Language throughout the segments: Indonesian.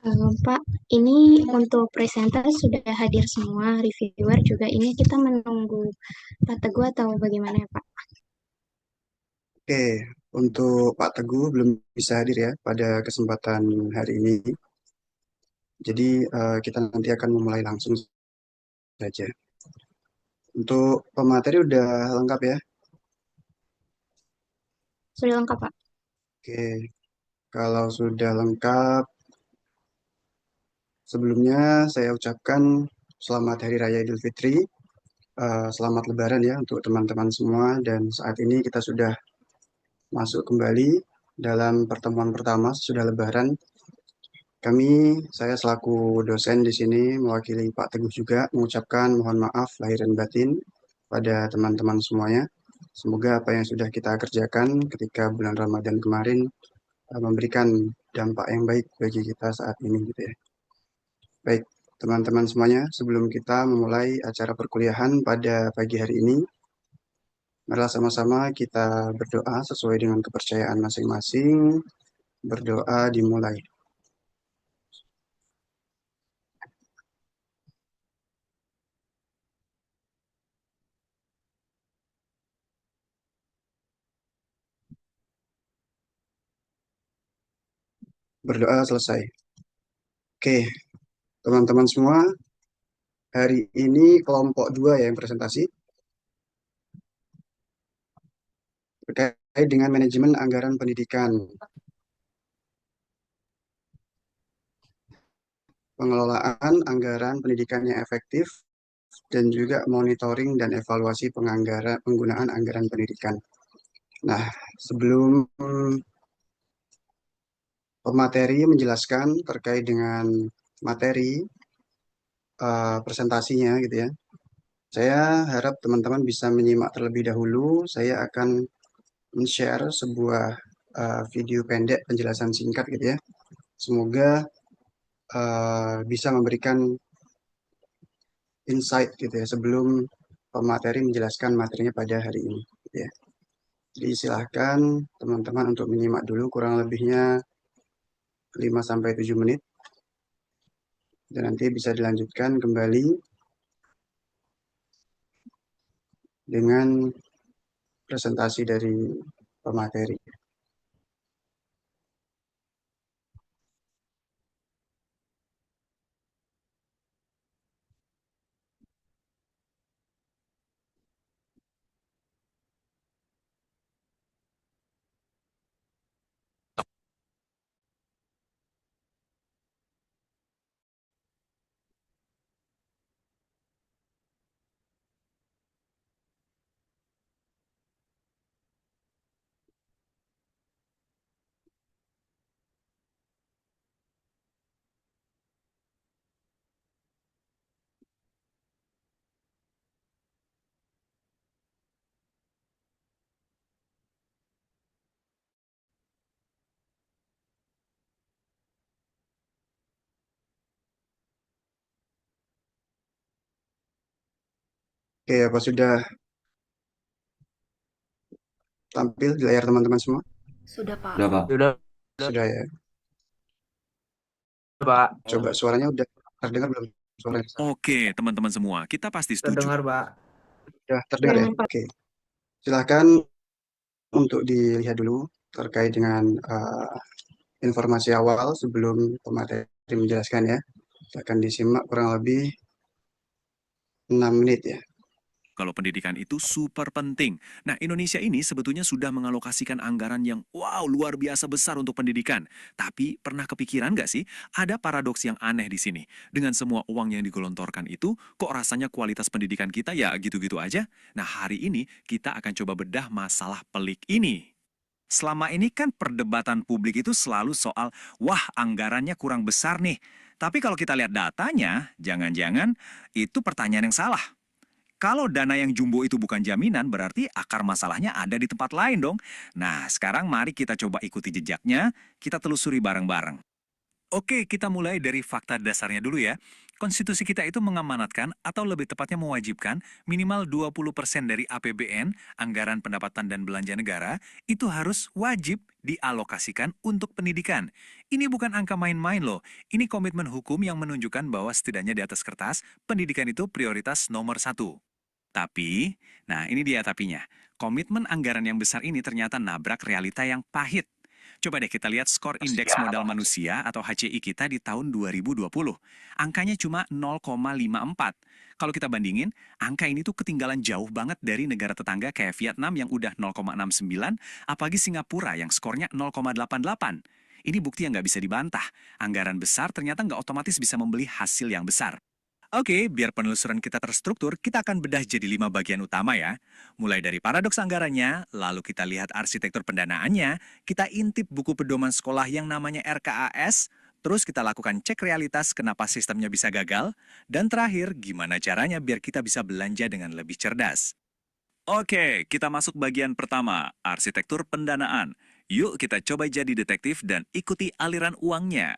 Pak, ini untuk presenter sudah hadir semua, reviewer juga. Ini kita menunggu Pak Teguh atau bagaimana ya, Pak? Oke, untuk Pak Teguh belum bisa hadir ya pada kesempatan hari ini. Jadi kita nanti akan memulai langsung saja. Untuk pemateri udah lengkap ya. Sudah lengkap, Pak. Oke, kalau sudah lengkap, sebelumnya saya ucapkan selamat Hari Raya Idul Fitri, selamat Lebaran ya untuk teman-teman semua. Dan saat ini kita sudah masuk kembali dalam pertemuan pertama sesudah Lebaran. Saya selaku dosen di sini mewakili Pak Teguh juga mengucapkan mohon maaf lahir dan batin pada teman-teman semuanya. Semoga apa yang sudah kita kerjakan ketika bulan Ramadan kemarin memberikan dampak yang baik bagi kita saat ini gitu ya. Baik, teman-teman semuanya, sebelum kita memulai acara perkuliahan pada pagi hari ini, marilah sama-sama kita berdoa sesuai dengan kepercayaan masing-masing. Berdoa dimulai. Berdoa selesai. Oke, teman-teman semua, hari ini kelompok dua ya yang presentasi terkait dengan manajemen anggaran pendidikan, pengelolaan anggaran pendidikan yang efektif, dan juga monitoring dan evaluasi penggunaan anggaran pendidikan. Nah, sebelum pemateri menjelaskan terkait dengan materi presentasinya gitu ya, saya harap teman-teman bisa menyimak terlebih dahulu. Saya akan men-share sebuah video pendek penjelasan singkat gitu ya. Semoga bisa memberikan insight gitu ya sebelum pemateri menjelaskan materinya pada hari ini gitu ya. Jadi silahkan teman-teman untuk menyimak dulu kurang lebihnya 5 sampai 7 menit dan nanti bisa dilanjutkan kembali dengan presentasi dari pemateri. Oke, apa sudah tampil di layar teman-teman semua? Sudah, Pak. Udah, Pak. Udah, Sudah ya. Pak. Coba suaranya udah terdengar belum? Suaranya Oke, teman-teman semua, kita pasti setuju. Terdengar, Pak. sudah terdengar ya? Terdengar, Pak. Oke. Silahkan untuk dilihat dulu terkait dengan informasi awal sebelum pemateri menjelaskan ya. Akan disimak kurang lebih 6 menit ya. Kalau pendidikan itu super penting. Nah, Indonesia ini sebetulnya sudah mengalokasikan anggaran yang luar biasa besar untuk pendidikan. Tapi pernah kepikiran nggak sih, ada paradoks yang aneh di sini. Dengan semua uang yang digelontorkan itu, kok rasanya kualitas pendidikan kita ya gitu-gitu aja? Nah, hari ini kita akan coba bedah masalah pelik ini. Selama ini kan perdebatan publik itu selalu soal, wah anggarannya kurang besar nih. Tapi kalau kita lihat datanya, jangan-jangan itu pertanyaan yang salah. Kalau dana yang jumbo itu bukan jaminan, berarti akar masalahnya ada di tempat lain dong. Nah, sekarang mari kita coba ikuti jejaknya, kita telusuri bareng-bareng. Oke, kita mulai dari fakta dasarnya dulu ya. Konstitusi kita itu mengamanatkan atau lebih tepatnya mewajibkan minimal 20% dari APBN, anggaran pendapatan dan belanja negara, itu harus wajib dialokasikan untuk pendidikan. Ini bukan angka main-main loh, ini komitmen hukum yang menunjukkan bahwa setidaknya di atas kertas, pendidikan itu prioritas nomor satu. Tapi, nah ini dia tapinya, komitmen anggaran yang besar ini ternyata nabrak realita yang pahit. Coba deh kita lihat skor indeks modal manusia atau HCI kita di tahun 2020. Angkanya cuma 0,54. Kalau kita bandingin, angka ini tuh ketinggalan jauh banget dari negara tetangga kayak Vietnam yang udah 0,69, apalagi Singapura yang skornya 0,88. Ini bukti yang nggak bisa dibantah. Anggaran besar ternyata nggak otomatis bisa membeli hasil yang besar. Oke, biar penelusuran kita terstruktur, kita akan bedah jadi 5 bagian utama ya. Mulai dari paradoks anggarannya, lalu kita lihat arsitektur pendanaannya, kita intip buku pedoman sekolah yang namanya RKAS, terus kita lakukan cek realitas kenapa sistemnya bisa gagal, dan terakhir, gimana caranya biar kita bisa belanja dengan lebih cerdas. Oke, kita masuk bagian pertama, arsitektur pendanaan. Yuk kita coba jadi detektif dan ikuti aliran uangnya.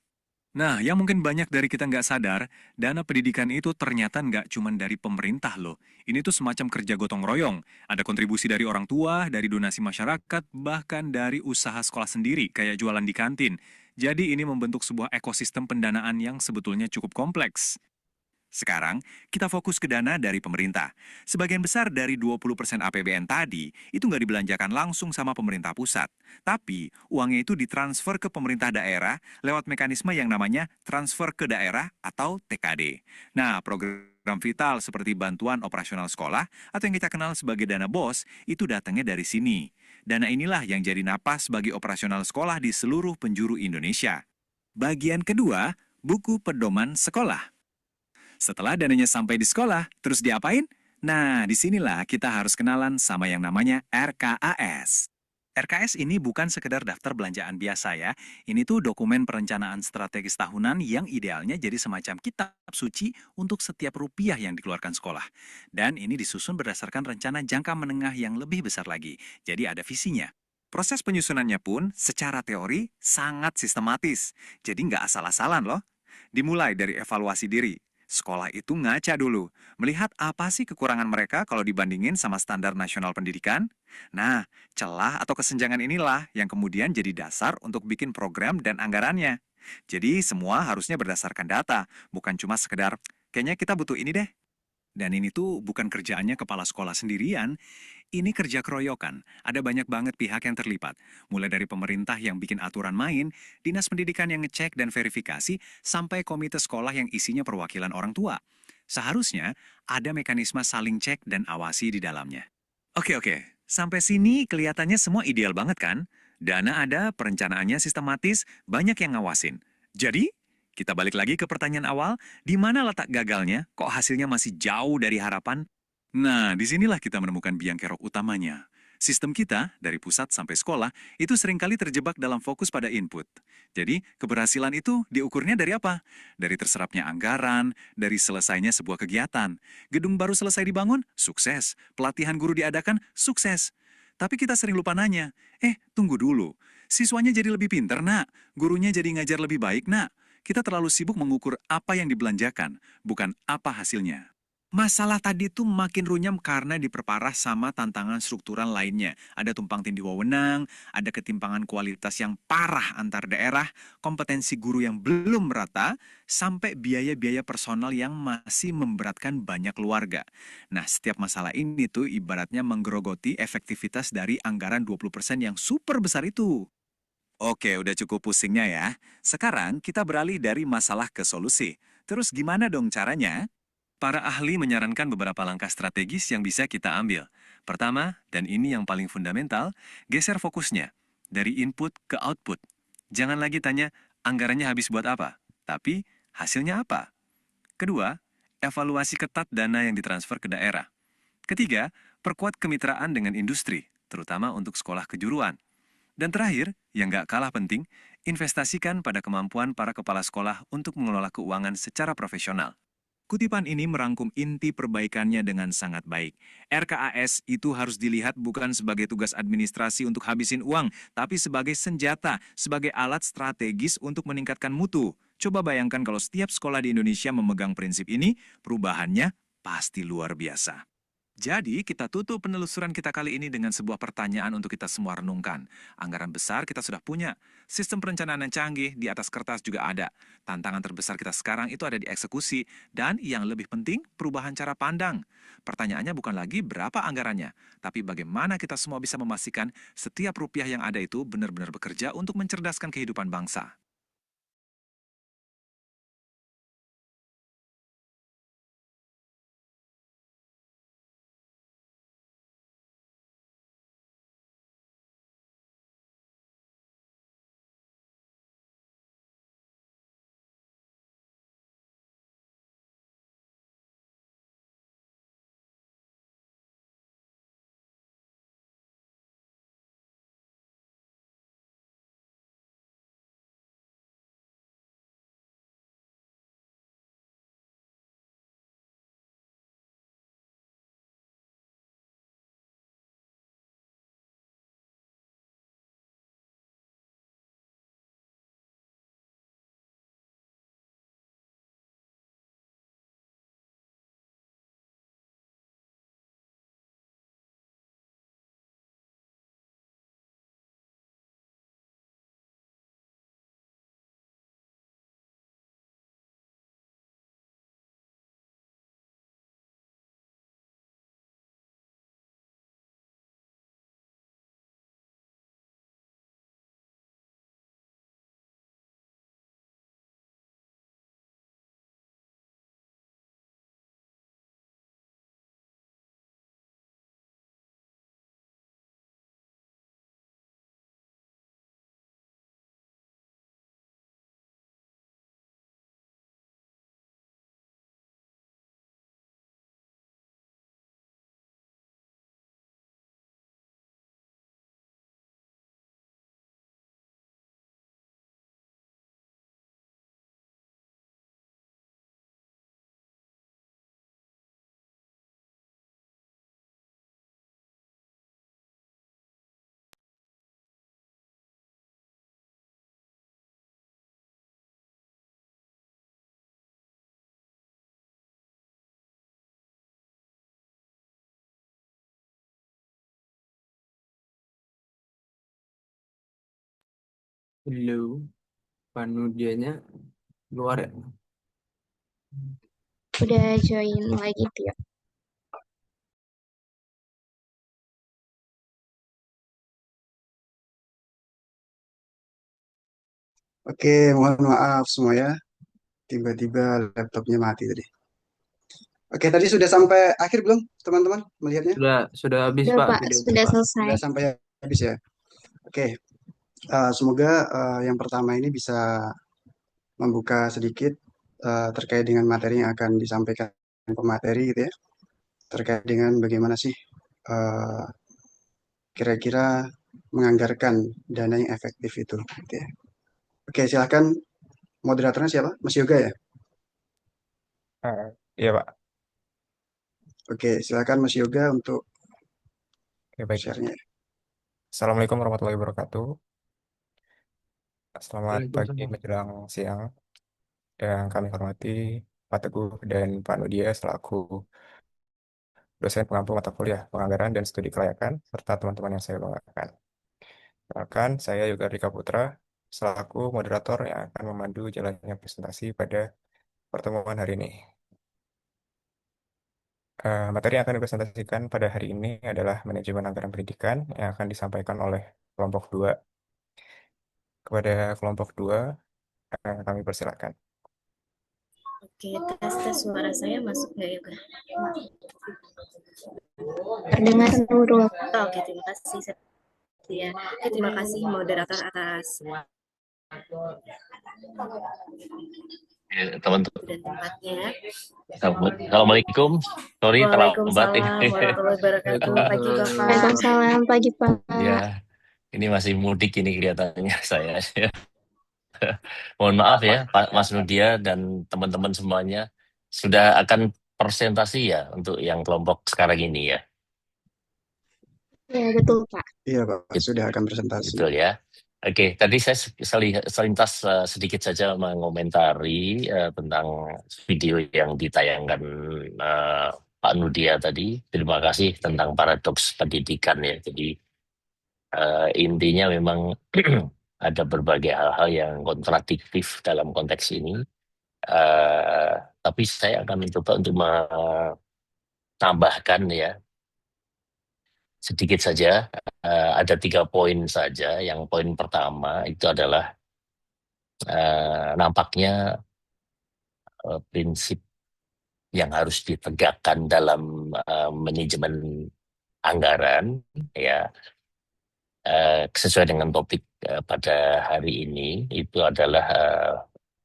Nah, yang mungkin banyak dari kita nggak sadar, dana pendidikan itu ternyata nggak cuma dari pemerintah loh. Ini tuh semacam kerja gotong royong. Ada kontribusi dari orang tua, dari donasi masyarakat, bahkan dari usaha sekolah sendiri, kayak jualan di kantin. Jadi ini membentuk sebuah ekosistem pendanaan yang sebetulnya cukup kompleks. Sekarang, kita fokus ke dana dari pemerintah. Sebagian besar dari 20% APBN tadi, itu nggak dibelanjakan langsung sama pemerintah pusat. Tapi, uangnya itu ditransfer ke pemerintah daerah lewat mekanisme yang namanya transfer ke daerah atau TKD. Nah, program vital seperti bantuan operasional sekolah atau yang kita kenal sebagai dana BOS, itu datangnya dari sini. Dana inilah yang jadi napas bagi operasional sekolah di seluruh penjuru Indonesia. Bagian kedua, buku pedoman sekolah. Setelah dananya sampai di sekolah, terus diapain? Nah, disinilah kita harus kenalan sama yang namanya RKAS. RKS ini bukan sekedar daftar belanjaan biasa ya. Ini tuh dokumen perencanaan strategis tahunan yang idealnya jadi semacam kitab suci untuk setiap rupiah yang dikeluarkan sekolah. Dan ini disusun berdasarkan rencana jangka menengah yang lebih besar lagi. Jadi ada visinya. Proses penyusunannya pun secara teori sangat sistematis. Jadi nggak asal-asalan loh. Dimulai dari evaluasi diri. Sekolah itu ngaca dulu, melihat apa sih kekurangan mereka kalau dibandingin sama standar nasional pendidikan. Nah, celah atau kesenjangan inilah yang kemudian jadi dasar untuk bikin program dan anggarannya. Jadi semua harusnya berdasarkan data, bukan cuma sekedar, kayaknya kita butuh ini deh. Dan ini tuh bukan kerjaannya kepala sekolah sendirian, ini kerja keroyokan. Ada banyak banget pihak yang terlibat. Mulai dari pemerintah yang bikin aturan main, dinas pendidikan yang ngecek dan verifikasi, sampai komite sekolah yang isinya perwakilan orang tua. Seharusnya ada mekanisme saling cek dan awasi di dalamnya. Oke. Sampai sini kelihatannya semua ideal banget kan? Dana ada, perencanaannya sistematis, banyak yang ngawasin. Jadi, kita balik lagi ke pertanyaan awal, di mana letak gagalnya? Kok hasilnya masih jauh dari harapan? Nah, disinilah kita menemukan biang kerok utamanya. Sistem kita, dari pusat sampai sekolah, itu seringkali terjebak dalam fokus pada input. Jadi, keberhasilan itu diukurnya dari apa? Dari terserapnya anggaran, dari selesainya sebuah kegiatan. Gedung baru selesai dibangun? Sukses. Pelatihan guru diadakan? Sukses. Tapi kita sering lupa nanya, tunggu dulu. Siswanya jadi lebih pinter, nak. Gurunya jadi ngajar lebih baik, nak. Kita terlalu sibuk mengukur apa yang dibelanjakan, bukan apa hasilnya. Masalah tadi tuh makin runyam karena diperparah sama tantangan struktural lainnya. Ada tumpang tindih wewenang, ada ketimpangan kualitas yang parah antar daerah, kompetensi guru yang belum merata, sampai biaya-biaya personal yang masih memberatkan banyak keluarga. Nah, setiap masalah ini tuh ibaratnya menggerogoti efektivitas dari anggaran 20% yang super besar itu. Oke, udah cukup pusingnya ya. Sekarang kita beralih dari masalah ke solusi. Terus gimana dong caranya? Para ahli menyarankan beberapa langkah strategis yang bisa kita ambil. Pertama, dan ini yang paling fundamental, geser fokusnya dari input ke output. Jangan lagi tanya, anggarannya habis buat apa? Tapi, hasilnya apa? Kedua, evaluasi ketat dana yang ditransfer ke daerah. Ketiga, perkuat kemitraan dengan industri, terutama untuk sekolah kejuruan. Dan terakhir, yang gak kalah penting, investasikan pada kemampuan para kepala sekolah untuk mengelola keuangan secara profesional. Kutipan ini merangkum inti perbaikannya dengan sangat baik. RKAS itu harus dilihat bukan sebagai tugas administrasi untuk habisin uang, tapi sebagai senjata, sebagai alat strategis untuk meningkatkan mutu. Coba bayangkan kalau setiap sekolah di Indonesia memegang prinsip ini, perubahannya pasti luar biasa. Jadi, kita tutup penelusuran kita kali ini dengan sebuah pertanyaan untuk kita semua renungkan. Anggaran besar kita sudah punya. Sistem perencanaan yang canggih di atas kertas juga ada. Tantangan terbesar kita sekarang itu ada di eksekusi. Dan yang lebih penting, perubahan cara pandang. Pertanyaannya bukan lagi berapa anggarannya, tapi bagaimana kita semua bisa memastikan setiap rupiah yang ada itu benar-benar bekerja untuk mencerdaskan kehidupan bangsa. Hello, Panudianya keluar ya? Udah join lagi Tio. Oke, mohon maaf semua ya. Tiba-tiba laptopnya mati tadi. Oke, tadi sudah sampai akhir belum teman-teman melihatnya? Sudah habis Udah Pak Pak, videonya sudah Pak. selesai. Sudah sampai habis ya? Oke, semoga yang pertama ini bisa membuka sedikit terkait dengan materi yang akan disampaikan pemateri gitu ya. Terkait dengan bagaimana sih eh, kira-kira menganggarkan dana yang efektif itu. Gitu ya. Oke, silakan moderatornya siapa? Mas Yoga ya? Iya, Pak. Oke, silakan Mas Yoga untuk Oke, baik. share-nya. Assalamualaikum warahmatullahi wabarakatuh. Selamat pagi Waalaikumsalam. menjelang siang. Yang kami hormati Pak Teguh dan Pak Nudia selaku dosen pengampu mata kuliah penganggaran dan studi kelayakan, serta teman-teman yang saya banggakan. Bahkan saya Yoga Rika Putra selaku moderator yang akan memandu jalannya presentasi pada pertemuan hari ini. Materi yang akan dipresentasikan pada hari ini adalah manajemen anggaran pendidikan yang akan disampaikan oleh kelompok 2. Kepada kelompok 2, kami persilakan. Oke, tes suara saya masuk nggak ya, Kak? Terdengar Nurul. Oke, terima kasih. Ya, oke, terima kasih moderator atas Teman-teman. dan tempatnya. Assalamualaikum. Sorry terlambat Waalaikumsalam ini. warahmatullahi wabarakatuh. Pagi Bapak. Waalaikumsalam, pagi Pak. Ya, ini masih mudik ini kelihatannya saya. Mohon maaf ya, Pak Mas Nudia dan teman-teman semuanya sudah akan presentasi ya untuk yang kelompok sekarang ini ya. Ya, betul Pak. Iya, Pak, sudah akan presentasi. Betul ya. Oke, tadi saya selintas sedikit saja mengomentari tentang video yang ditayangkan Pak Nudia tadi. Terima kasih tentang paradoks pendidikan ya. Jadi intinya memang ada berbagai hal-hal yang kontradiktif dalam konteks ini. Tapi saya akan mencoba untuk menambahkan ya sedikit saja. Ada 3 poin saja. Yang poin pertama itu adalah nampaknya prinsip yang harus ditegakkan dalam manajemen anggaran ya sesuai dengan topik pada hari ini itu adalah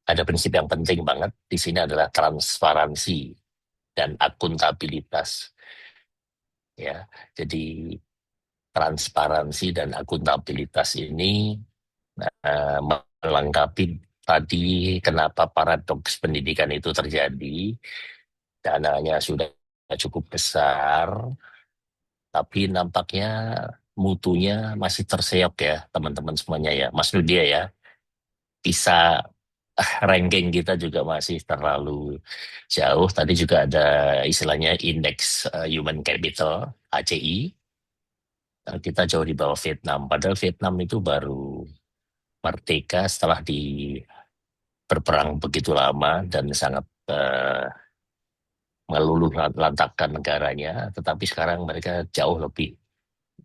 ada prinsip yang penting banget di sini adalah transparansi dan akuntabilitas ya. Jadi transparansi dan akuntabilitas ini melengkapi tadi kenapa paradoks pendidikan itu terjadi. Dananya sudah cukup besar, tapi nampaknya mutunya masih terseok ya teman-teman semuanya ya. Mas Nudia ya, bisa ranking kita juga masih terlalu jauh. Tadi juga ada istilahnya indeks human capital ACI. Kita jauh di bawah Vietnam. Padahal Vietnam itu baru merdeka setelah berperang begitu lama dan sangat meluluh lantakkan negaranya, tetapi sekarang mereka jauh lebih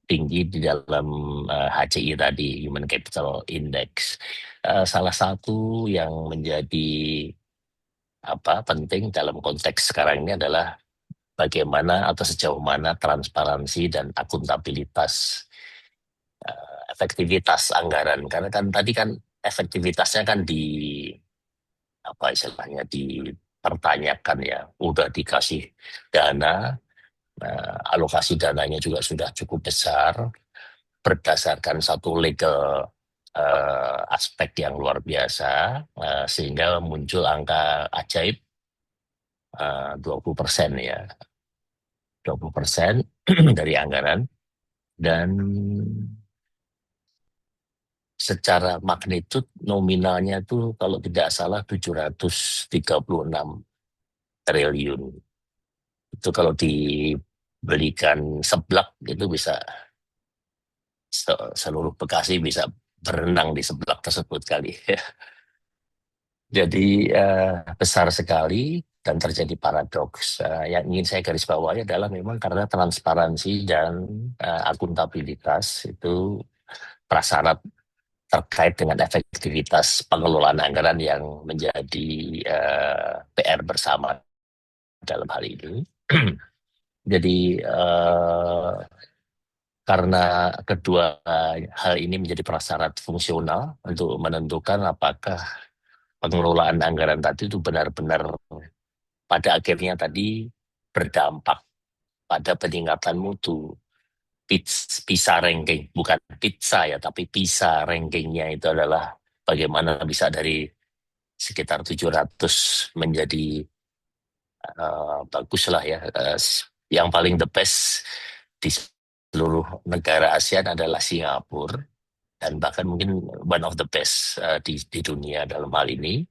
tinggi di dalam HCI tadi, Human Capital Index. Salah satu yang menjadi penting dalam konteks sekarang ini adalah bagaimana atau sejauh mana transparansi dan akuntabilitas efektivitas anggaran. Karena kan tadi kan efektivitasnya kan istilahnya dipertanyakan ya, udah dikasih dana, alokasi dananya juga sudah cukup besar berdasarkan satu legal aspek yang luar biasa sehingga muncul angka ajaib 20% ya, 20% dari anggaran dan secara magnitud nominalnya itu kalau tidak salah 736 triliun. Itu kalau dibelikan seblak itu bisa seluruh Bekasi bisa berenang di seblak tersebut kali. Jadi besar sekali dan terjadi paradoks. Yang ingin saya garis bawahi adalah memang karena transparansi dan akuntabilitas itu prasyarat terkait dengan efektivitas pengelolaan anggaran yang menjadi PR bersama dalam hal ini. Jadi karena kedua hal ini menjadi prasyarat fungsional untuk menentukan apakah pengelolaan anggaran tadi itu benar-benar pada akhirnya tadi berdampak pada peningkatan mutu. PISA ranking, bukan pizza ya, tapi PISA rankingnya itu adalah bagaimana bisa dari sekitar 700 menjadi bagus lah ya. Yang paling the best di seluruh negara ASEAN adalah Singapura dan bahkan mungkin one of the best di dunia dalam hal ini.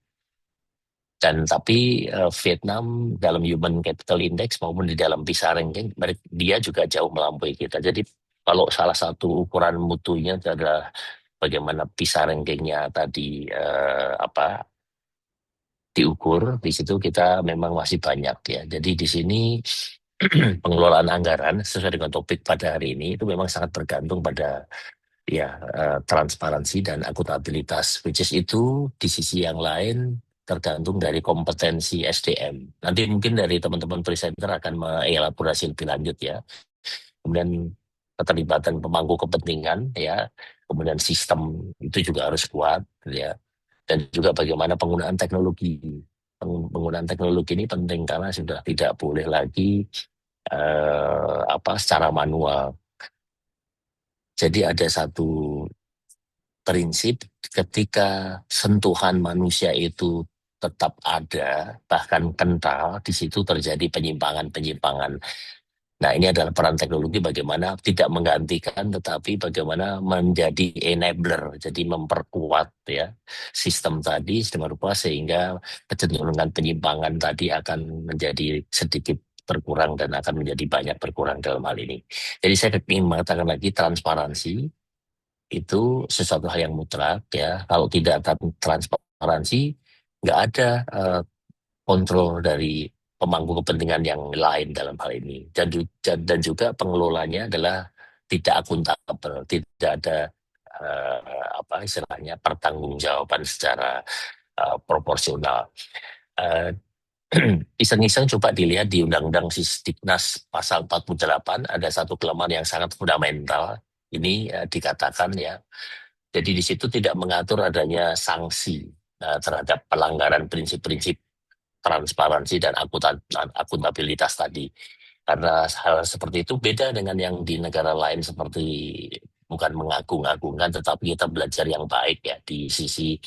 Dan tapi Vietnam dalam Human Capital Index maupun di dalam PISA ranking dia juga jauh melampaui kita. Jadi kalau salah satu ukuran mutunya adalah bagaimana PISA rankingnya tadi diukur, di situ kita memang masih banyak ya. Jadi di sini pengelolaan anggaran sesuai dengan topik pada hari ini itu memang sangat bergantung pada transparansi dan akuntabilitas, which is itu di sisi yang lain tergantung dari kompetensi SDM. Nanti mungkin dari teman-teman presenter akan mengelaborasi lebih lanjut ya. Kemudian keterlibatan pemangku kepentingan ya, kemudian sistem itu juga harus kuat ya. Dan juga bagaimana penggunaan teknologi. Penggunaan teknologi ini penting karena sudah tidak boleh lagi secara manual. Jadi ada satu prinsip ketika sentuhan manusia itu tetap ada, bahkan kental, di situ terjadi penyimpangan-penyimpangan Nah, ini adalah peran teknologi bagaimana tidak menggantikan, tetapi bagaimana menjadi enabler, jadi memperkuat ya sistem tadi sedemikian rupa sehingga kecenderungan penyimpangan tadi akan menjadi sedikit berkurang dan akan menjadi banyak berkurang dalam hal ini. Jadi saya ingin mengatakan lagi transparansi itu sesuatu hal yang mutlak ya. Kalau tidak ada transparansi, nggak ada kontrol dari pemangku kepentingan yang lain dalam hal ini. Dan juga pengelolanya adalah tidak akuntabel, tidak ada apa istilahnya pertanggungjawaban secara proporsional. Eh, Iseng-iseng coba dilihat di Undang-Undang Sisdiknas pasal 48 ada satu kelemahan yang sangat fundamental. Ini dikatakan ya. Jadi di situ tidak mengatur adanya sanksi terhadap pelanggaran prinsip-prinsip transparansi dan akuntabilitas tadi. Karena hal seperti itu beda dengan yang di negara lain seperti bukan mengagung-agungkan, tetapi kita belajar yang baik ya di sisi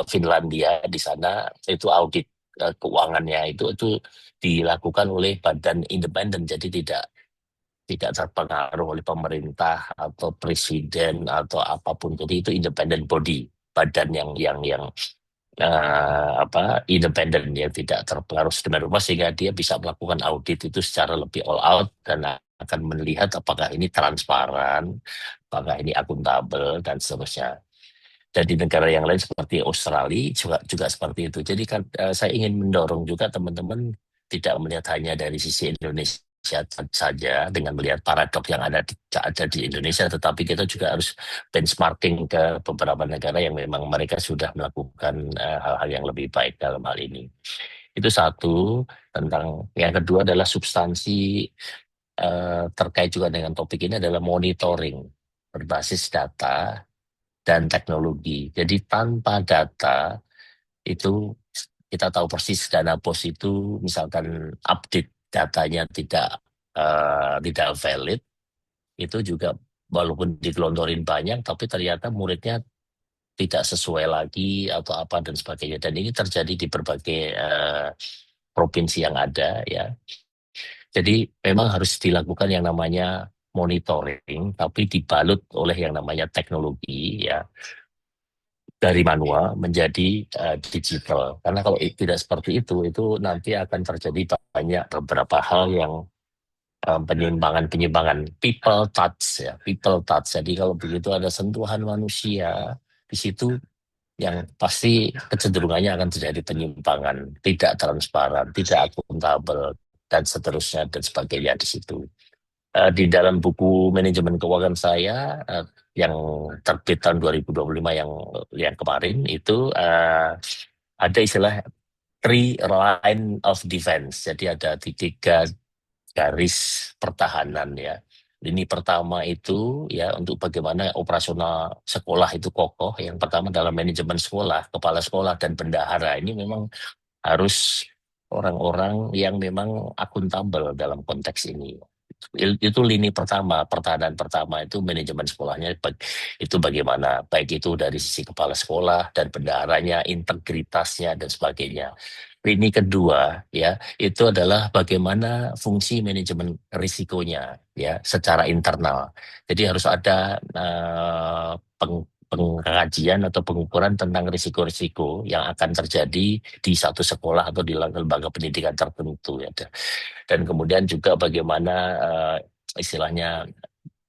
Finlandia di sana itu audit keuangannya itu dilakukan oleh badan independen, jadi tidak terpengaruh oleh pemerintah atau presiden atau apapun. Jadi itu independent body, badan yang independen yang tidak terpengaruh sedemikian rupa sehingga dia bisa melakukan audit itu secara lebih all out dan akan melihat apakah ini transparan, apakah ini akuntabel dan seterusnya. Dan di negara yang lain seperti Australia juga seperti itu. Jadi kan saya ingin mendorong juga teman-teman tidak melihat hanya dari sisi Indonesia saja dengan melihat paradok yang ada di Indonesia, tetapi kita juga harus benchmarking ke beberapa negara yang memang mereka sudah melakukan hal-hal yang lebih baik dalam hal ini. Itu satu. Tentang yang kedua adalah substansi terkait juga dengan topik ini adalah monitoring berbasis data dan teknologi. Jadi tanpa data itu kita tahu persis dana bos itu misalkan update datanya tidak valid, itu juga walaupun digelontorin banyak tapi ternyata muridnya tidak sesuai lagi atau apa dan sebagainya. Dan ini terjadi di berbagai provinsi yang ada ya. Jadi memang harus dilakukan yang namanya monitoring, tapi dibalut oleh yang namanya teknologi ya dari manual menjadi digital. Karena kalau tidak seperti itu nanti akan terjadi banyak beberapa hal yang penyimpangan people touch ya, people touch. Jadi kalau begitu ada sentuhan manusia di situ yang pasti kecenderungannya akan terjadi penyimpangan, tidak transparan, tidak akuntabel dan seterusnya dan sebagainya di situ. Di dalam buku manajemen keuangan saya yang terbit tahun 2025 yang kemarin itu ada istilah three line of defense. Jadi ada tiga garis pertahanan ya. Lini pertama itu ya untuk bagaimana operasional sekolah itu kokoh. Yang pertama adalah manajemen sekolah, kepala sekolah dan bendahara. Ini memang harus orang-orang yang memang akuntabel dalam konteks ini. Itu lini pertama, pertahanan pertama itu manajemen sekolahnya itu bagaimana, baik itu dari sisi kepala sekolah dan bendaharanya, integritasnya dan sebagainya. Lini kedua ya itu adalah bagaimana fungsi manajemen risikonya ya secara internal. Jadi harus ada pengkajian atau pengukuran tentang risiko-risiko yang akan terjadi di satu sekolah atau di lembaga pendidikan tertentu ya. Dan kemudian juga bagaimana istilahnya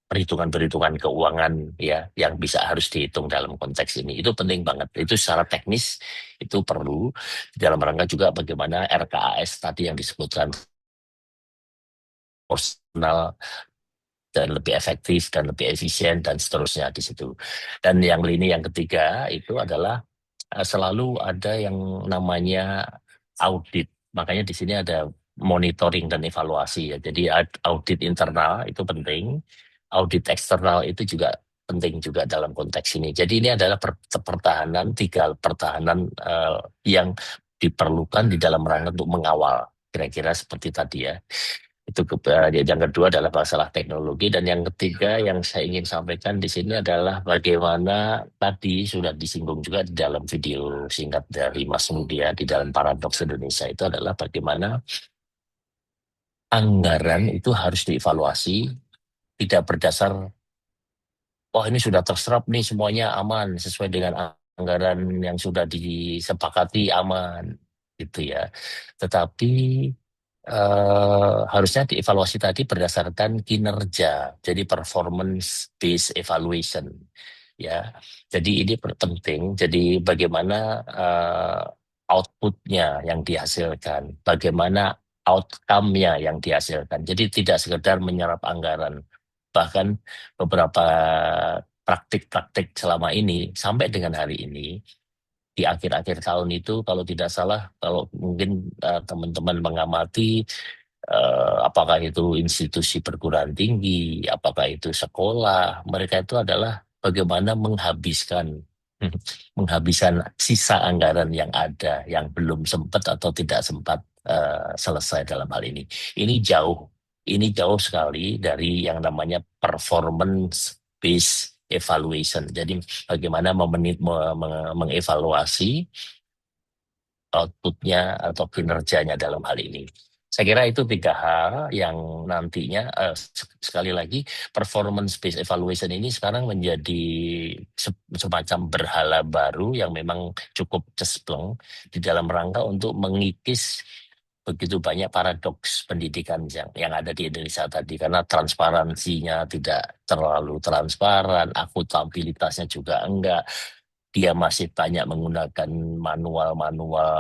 perhitungan-perhitungan keuangan ya yang harus dihitung dalam konteks ini. Itu penting banget. Itu secara teknis itu perlu dalam rangka juga bagaimana RKAS tadi yang disebutkan personal dan lebih efektif dan lebih efisien dan seterusnya di situ. Dan yang lini yang ketiga itu adalah selalu ada yang namanya audit. Makanya di sini ada monitoring dan evaluasi ya. Jadi audit internal itu penting, audit eksternal itu juga penting juga dalam konteks ini. Jadi ini adalah pertahanan, tiga pertahanan yang diperlukan di dalam rangka untuk mengawal. Kira-kira seperti tadi ya. Itu yang kedua adalah masalah teknologi dan yang ketiga yang saya ingin sampaikan di sini adalah bagaimana tadi sudah disinggung juga di dalam video singkat dari Mas Mudia di dalam Paradoks Indonesia itu adalah bagaimana anggaran itu harus dievaluasi, tidak berdasar, oh ini sudah terserap nih semuanya aman, sesuai dengan anggaran yang sudah disepakati aman, gitu ya. Tetapi harusnya dievaluasi tadi berdasarkan kinerja, jadi performance based evaluation, ya. Jadi ini penting. Jadi bagaimana outputnya yang dihasilkan, bagaimana outcome-nya yang dihasilkan. Jadi tidak sekedar menyerap anggaran, bahkan beberapa praktik-praktik selama ini sampai dengan hari ini di akhir-akhir tahun itu kalau tidak salah, kalau mungkin teman-teman mengamati apakah itu institusi perguruan tinggi, apakah itu sekolah, mereka itu adalah bagaimana menghabiskan menghabiskan sisa anggaran yang ada, yang belum sempat atau tidak sempat selesai dalam hal ini. Ini jauh sekali dari yang namanya performance based evaluation. Jadi bagaimana mengevaluasi outputnya atau kinerjanya dalam hal ini. Saya kira itu 3 hal yang nantinya sekali lagi performance based evaluation ini sekarang menjadi semacam berhala baru yang memang cukup cespleng di dalam rangka untuk mengikis begitu banyak paradoks pendidikan yang ada di Indonesia tadi, karena transparansinya tidak terlalu transparan, akuntabilitasnya juga enggak, dia masih banyak menggunakan manual-manual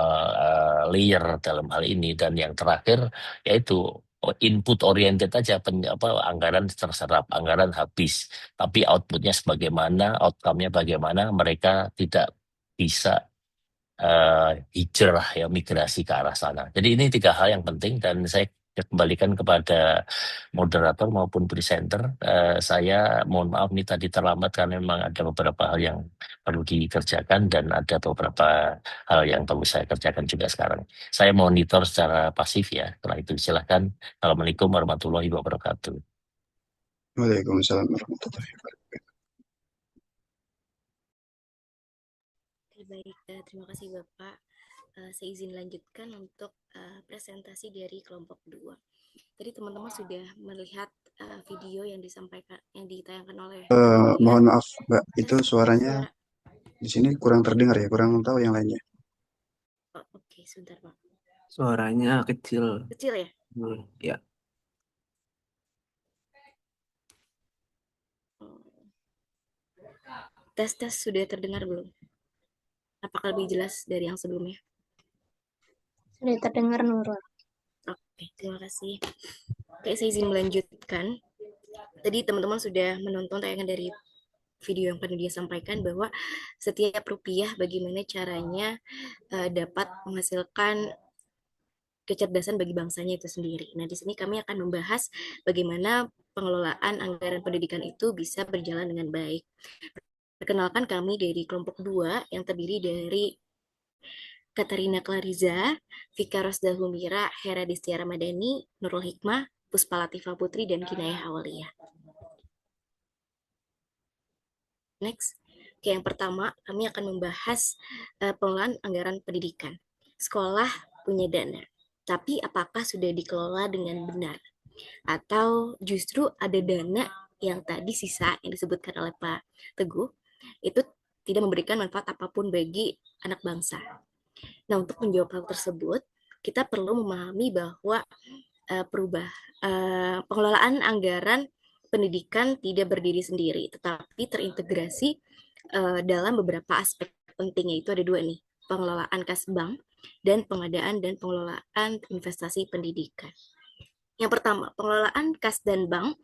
layer dalam hal ini, dan yang terakhir yaitu input oriented aja, anggaran terserap, anggaran habis, tapi outputnya sebagaimana, outcome-nya bagaimana, mereka tidak bisa hijrah ya, migrasi ke arah sana. Jadi ini 3 hal yang penting, dan saya kembalikan kepada moderator maupun presenter. Saya mohon maaf nih tadi terlambat karena memang ada beberapa hal yang perlu dikerjakan dan ada beberapa hal yang perlu saya kerjakan juga sekarang. Saya monitor secara pasif ya. Setelah itu silahkan. Assalamualaikum warahmatullahi wabarakatuh. Waalaikumsalam warahmatullahi wabarakatuh. Baik, terima kasih Bapak. Saya izin lanjutkan untuk presentasi dari kelompok 2. Tadi teman-teman sudah melihat video yang disampaikan, yang ditayangkan oleh Mohon maaf, Mbak, itu suaranya di sini kurang terdengar ya, kurang tahu yang lainnya. Oke, sebentar Pak. Suaranya kecil. Kecil ya? Ya. Tes sudah terdengar belum? Apakah lebih jelas dari yang sebelumnya? Sudah terdengar, Nurul. Oke, terima kasih. Oke, saya izin melanjutkan. Tadi teman-teman sudah menonton tayangan dari video yang pernah dia sampaikan bahwa setiap rupiah bagaimana caranya dapat menghasilkan kecerdasan bagi bangsanya itu sendiri. Nah, di sini kami akan membahas bagaimana pengelolaan anggaran pendidikan itu bisa berjalan dengan baik. Perkenalkan, kami dari kelompok 2 yang terdiri dari Katarina Clariza, Vika Rosda Humira, Hera Distia Ramadhani, Nurul Hikmah, Puspa Latifah Putri, dan Kinayah Awaliyah. Next. Oke, yang pertama kami akan membahas pengelolaan anggaran pendidikan. Sekolah punya dana, tapi apakah sudah dikelola dengan benar? Atau justru ada dana yang tadi sisa yang disebutkan oleh Pak Teguh, itu tidak memberikan manfaat apapun bagi anak bangsa. Nah, untuk menjawab hal tersebut, kita perlu memahami bahwa pengelolaan anggaran pendidikan tidak berdiri sendiri, tetapi terintegrasi dalam beberapa aspek penting, yaitu ada 2 nih, pengelolaan kas bank dan pengadaan dan pengelolaan investasi pendidikan. Yang pertama, pengelolaan kas dan bank.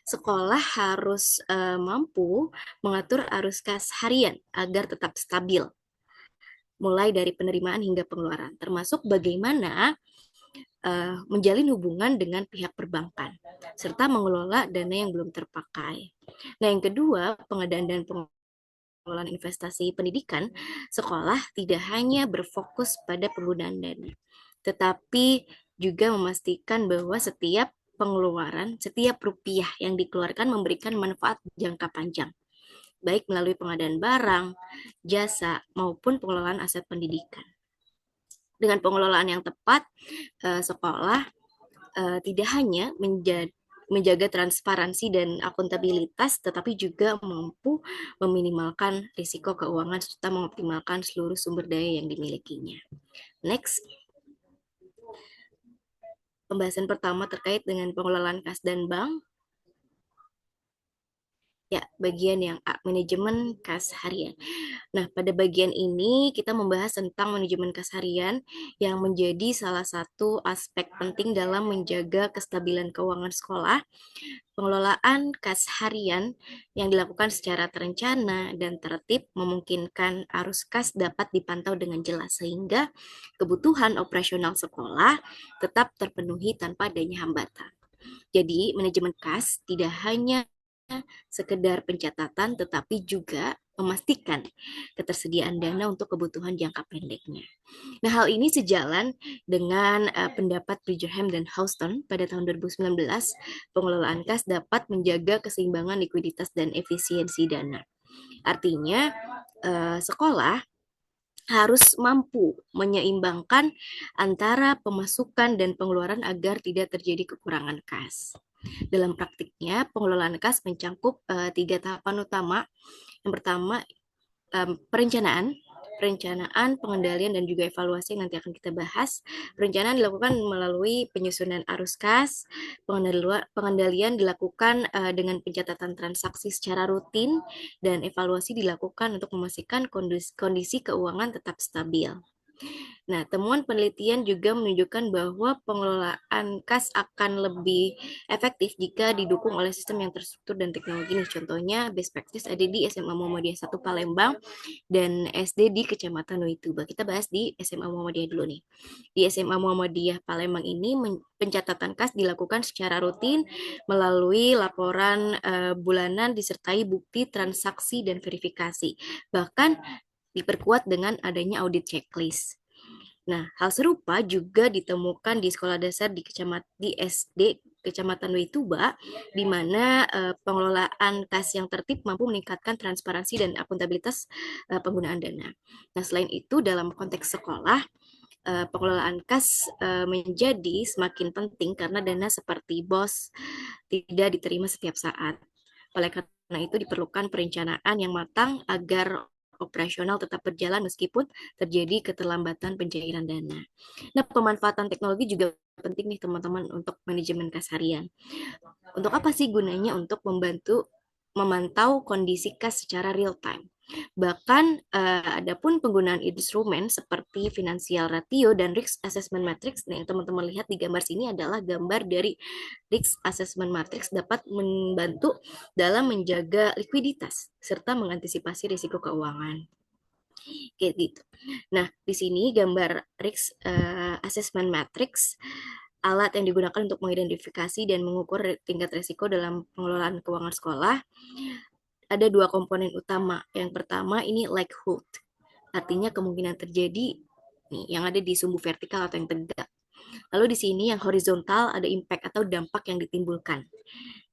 Sekolah harus mampu mengatur arus kas harian agar tetap stabil, mulai dari penerimaan hingga pengeluaran, termasuk bagaimana menjalin hubungan dengan pihak perbankan, serta mengelola dana yang belum terpakai. Nah, yang kedua, pengadaan dan pengelolaan investasi pendidikan. Sekolah tidak hanya berfokus pada penggunaan dana, tetapi juga memastikan bahwa setiap pengeluaran, setiap rupiah yang dikeluarkan memberikan manfaat jangka panjang, baik melalui pengadaan barang, jasa, maupun pengelolaan aset pendidikan. Dengan pengelolaan yang tepat, sekolah tidak hanya menjaga transparansi dan akuntabilitas, tetapi juga mampu meminimalkan risiko keuangan serta mengoptimalkan seluruh sumber daya yang dimilikinya. Next, pembahasan pertama terkait dengan pengelolaan kas dan bank. Ya, bagian yang A, manajemen kas harian. Nah, pada bagian ini kita membahas tentang manajemen kas harian yang menjadi salah satu aspek penting dalam menjaga kestabilan keuangan sekolah. Pengelolaan kas harian yang dilakukan secara terencana dan tertib memungkinkan arus kas dapat dipantau dengan jelas sehingga kebutuhan operasional sekolah tetap terpenuhi tanpa adanya hambatan. Jadi, manajemen kas tidak hanya sekedar pencatatan, tetapi juga memastikan ketersediaan dana untuk kebutuhan jangka pendeknya. Nah, hal ini sejalan dengan pendapat Bridgerham dan Houston pada tahun 2019, pengelolaan kas dapat menjaga keseimbangan likuiditas dan efisiensi dana. Artinya, sekolah harus mampu menyeimbangkan antara pemasukan dan pengeluaran agar tidak terjadi kekurangan kas. Dalam praktiknya, pengelolaan kas mencakup 3 tahapan utama. Yang pertama, perencanaan, pengendalian, dan juga evaluasi yang nanti akan kita bahas. Perencanaan dilakukan melalui penyusunan arus kas, pengendalian dilakukan dengan pencatatan transaksi secara rutin, dan evaluasi dilakukan untuk memastikan kondisi keuangan tetap stabil. Nah, temuan penelitian juga menunjukkan bahwa pengelolaan kas akan lebih efektif jika didukung oleh sistem yang terstruktur dan teknologi. Nih, contohnya best practice ada di SMA Muhammadiyah 1 Palembang dan SD di Kecamatan Nuituba. Kita bahas di SMA Muhammadiyah dulu nih. Di SMA Muhammadiyah Palembang ini pencatatan kas dilakukan secara rutin melalui laporan bulanan disertai bukti transaksi dan verifikasi. Bahkan diperkuat dengan adanya audit checklist. Nah, hal serupa juga ditemukan di sekolah dasar di SD Kecamatan Weituba, di mana pengelolaan kas yang tertib mampu meningkatkan transparansi dan akuntabilitas penggunaan dana. Nah, selain itu dalam konteks sekolah, pengelolaan kas menjadi semakin penting karena dana seperti BOS tidak diterima setiap saat. Oleh karena itu diperlukan perencanaan yang matang agar operasional tetap berjalan meskipun terjadi keterlambatan pencairan dana. Nah, pemanfaatan teknologi juga penting nih teman-teman untuk manajemen kas harian. Untuk apa sih gunanya? Untuk membantu memantau kondisi kas secara real time. Bahkan adapun penggunaan instrumen seperti financial ratio dan risk assessment matrix, nah yang teman-teman lihat di gambar sini adalah gambar dari risk assessment matrix dapat membantu dalam menjaga likuiditas serta mengantisipasi risiko keuangan. Kayak gitu. Nah, di sini gambar risk assessment matrix, alat yang digunakan untuk mengidentifikasi dan mengukur tingkat risiko dalam pengelolaan keuangan sekolah. Ada 2 komponen utama. Yang pertama ini likelihood, artinya kemungkinan terjadi nih yang ada di sumbu vertikal atau yang tegak. Lalu di sini yang horizontal ada impact atau dampak yang ditimbulkan.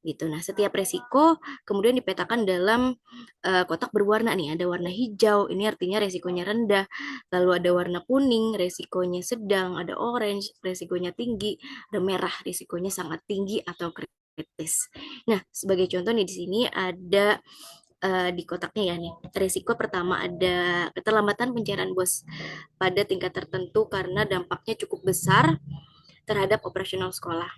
Gitu. Nah, setiap resiko kemudian dipetakan dalam kotak berwarna nih. Ada warna hijau, ini artinya resikonya rendah. Lalu ada warna kuning, resikonya sedang. Ada orange, resikonya tinggi. Ada merah, resikonya sangat tinggi atau kritis. Nah, sebagai contoh nih di sini ada di kotaknya ya nih. Risiko pertama ada keterlambatan pencairan BOS pada tingkat tertentu karena dampaknya cukup besar terhadap operasional sekolah.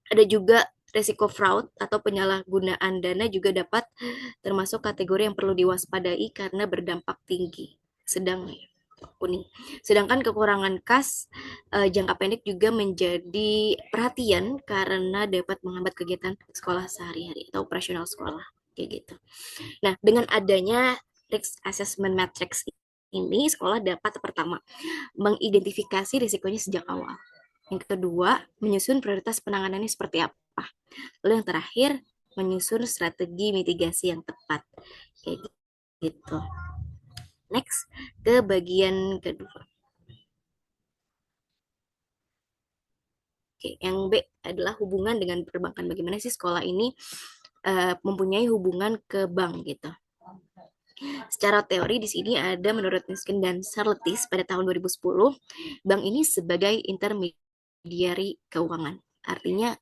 Ada juga risiko fraud atau penyalahgunaan dana juga dapat termasuk kategori yang perlu diwaspadai karena berdampak tinggi. Sedang kuning. Sedangkan kekurangan kas jangka pendek juga menjadi perhatian karena dapat menghambat kegiatan sekolah sehari-hari atau operasional sekolah. Kayak gitu. Nah, dengan adanya risk assessment matrix ini, sekolah dapat pertama mengidentifikasi risikonya sejak awal. Yang kedua, menyusun prioritas penanganannya seperti apa. Lalu yang terakhir, menyusun strategi mitigasi yang tepat. Kayak gitu. Next, ke bagian kedua. Oke, yang B adalah hubungan dengan perbankan. Bagaimana sih sekolah ini mempunyai hubungan ke bank gitu. Secara teori di sini ada menurut Miskin dan Sarletis pada tahun 2010, bank ini sebagai intermediari keuangan Artinya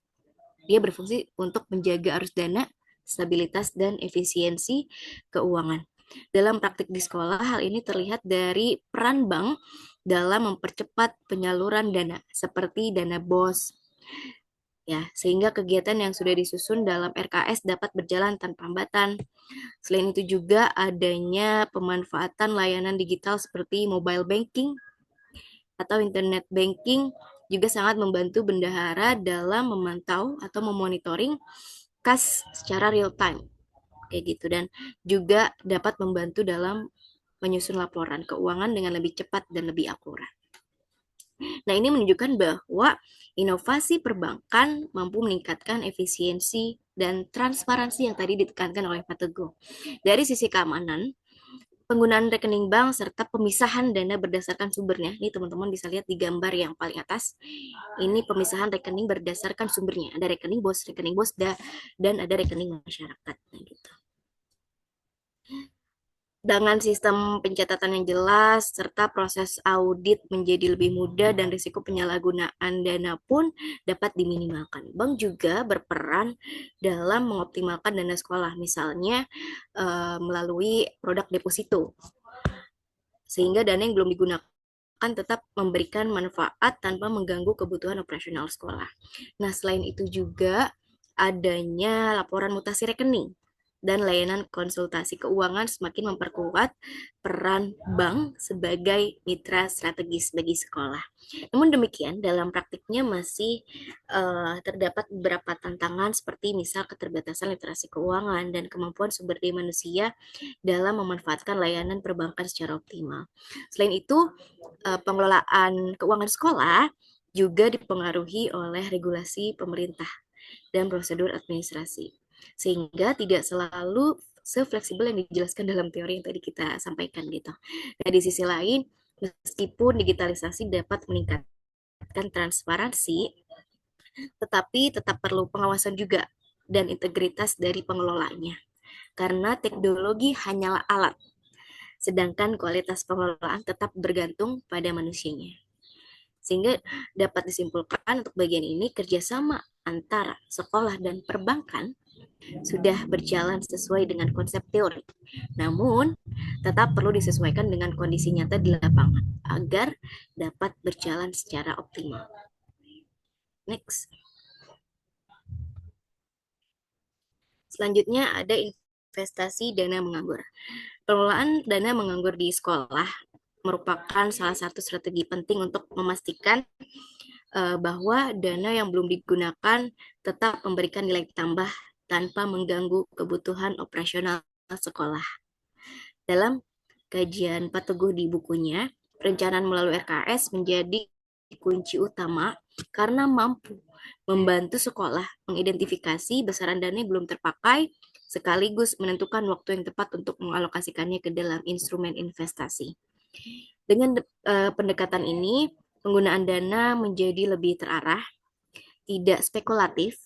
dia berfungsi untuk menjaga arus dana, stabilitas, dan efisiensi keuangan. Dalam praktik di sekolah, hal ini terlihat dari peran bank dalam mempercepat penyaluran dana, seperti dana BOS, ya, sehingga kegiatan yang sudah disusun dalam RKS dapat berjalan tanpa hambatan. Selain itu juga adanya pemanfaatan layanan digital seperti mobile banking atau internet banking juga sangat membantu bendahara dalam memantau atau memonitoring kas secara real time kayak gitu, dan juga dapat membantu dalam menyusun laporan keuangan dengan lebih cepat dan lebih akurat. Nah, ini menunjukkan bahwa inovasi perbankan mampu meningkatkan efisiensi dan transparansi yang tadi ditekankan oleh Pak Teguh. Dari sisi keamanan, penggunaan rekening bank serta pemisahan dana berdasarkan sumbernya. Ini teman-teman bisa lihat di gambar yang paling atas. Ini pemisahan rekening berdasarkan sumbernya. Ada rekening BOS, dan ada rekening masyarakat. Nah, gitu. Dengan sistem pencatatan yang jelas serta proses audit menjadi lebih mudah dan risiko penyalahgunaan dana pun dapat diminimalkan. Bank juga berperan dalam mengoptimalkan dana sekolah, misalnya melalui produk deposito, sehingga dana yang belum digunakan tetap memberikan manfaat tanpa mengganggu kebutuhan operasional sekolah. Nah, selain itu juga adanya laporan mutasi rekening dan layanan konsultasi keuangan semakin memperkuat peran bank sebagai mitra strategis bagi sekolah. Namun demikian, dalam praktiknya masih terdapat beberapa tantangan seperti misal keterbatasan literasi keuangan dan kemampuan sumber daya manusia dalam memanfaatkan layanan perbankan secara optimal. Selain itu, pengelolaan keuangan sekolah juga dipengaruhi oleh regulasi pemerintah dan prosedur administrasi, sehingga tidak selalu se-fleksibel yang dijelaskan dalam teori yang tadi kita sampaikan gitu. Nah, di sisi lain, meskipun digitalisasi dapat meningkatkan transparansi, tetapi tetap perlu pengawasan juga dan integritas dari pengelolanya. Karena teknologi hanyalah alat, sedangkan kualitas pengelolaan tetap bergantung pada manusianya. Sehingga dapat disimpulkan untuk bagian ini kerjasama antara sekolah dan perbankan sudah berjalan sesuai dengan konsep teori. Namun, tetap perlu disesuaikan dengan kondisi nyata di lapangan agar dapat berjalan secara optimal. Next. Selanjutnya ada investasi dana menganggur. Pengelolaan dana menganggur di sekolah merupakan salah satu strategi penting untuk memastikan bahwa dana yang belum digunakan tetap memberikan nilai tambah tanpa mengganggu kebutuhan operasional sekolah. Dalam kajian Pak Teguh di bukunya, perencanaan melalui RKS menjadi kunci utama karena mampu membantu sekolah mengidentifikasi besaran dana yang belum terpakai sekaligus menentukan waktu yang tepat untuk mengalokasikannya ke dalam instrumen investasi. Dengan pendekatan ini, penggunaan dana menjadi lebih terarah, tidak spekulatif,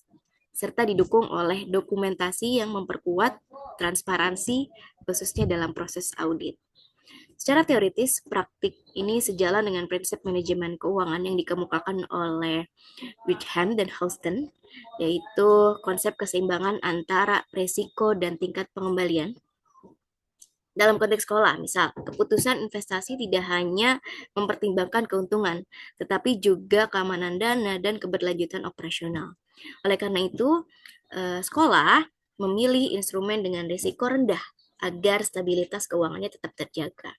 serta didukung oleh dokumentasi yang memperkuat transparansi, khususnya dalam proses audit. Secara teoritis, praktik ini sejalan dengan prinsip manajemen keuangan yang dikemukakan oleh Wickham dan Houston, yaitu konsep keseimbangan antara risiko dan tingkat pengembalian. Dalam konteks sekolah, misal, keputusan investasi tidak hanya mempertimbangkan keuntungan, tetapi juga keamanan dana dan keberlanjutan operasional. Oleh karena itu, sekolah memilih instrumen dengan risiko rendah agar stabilitas keuangannya tetap terjaga.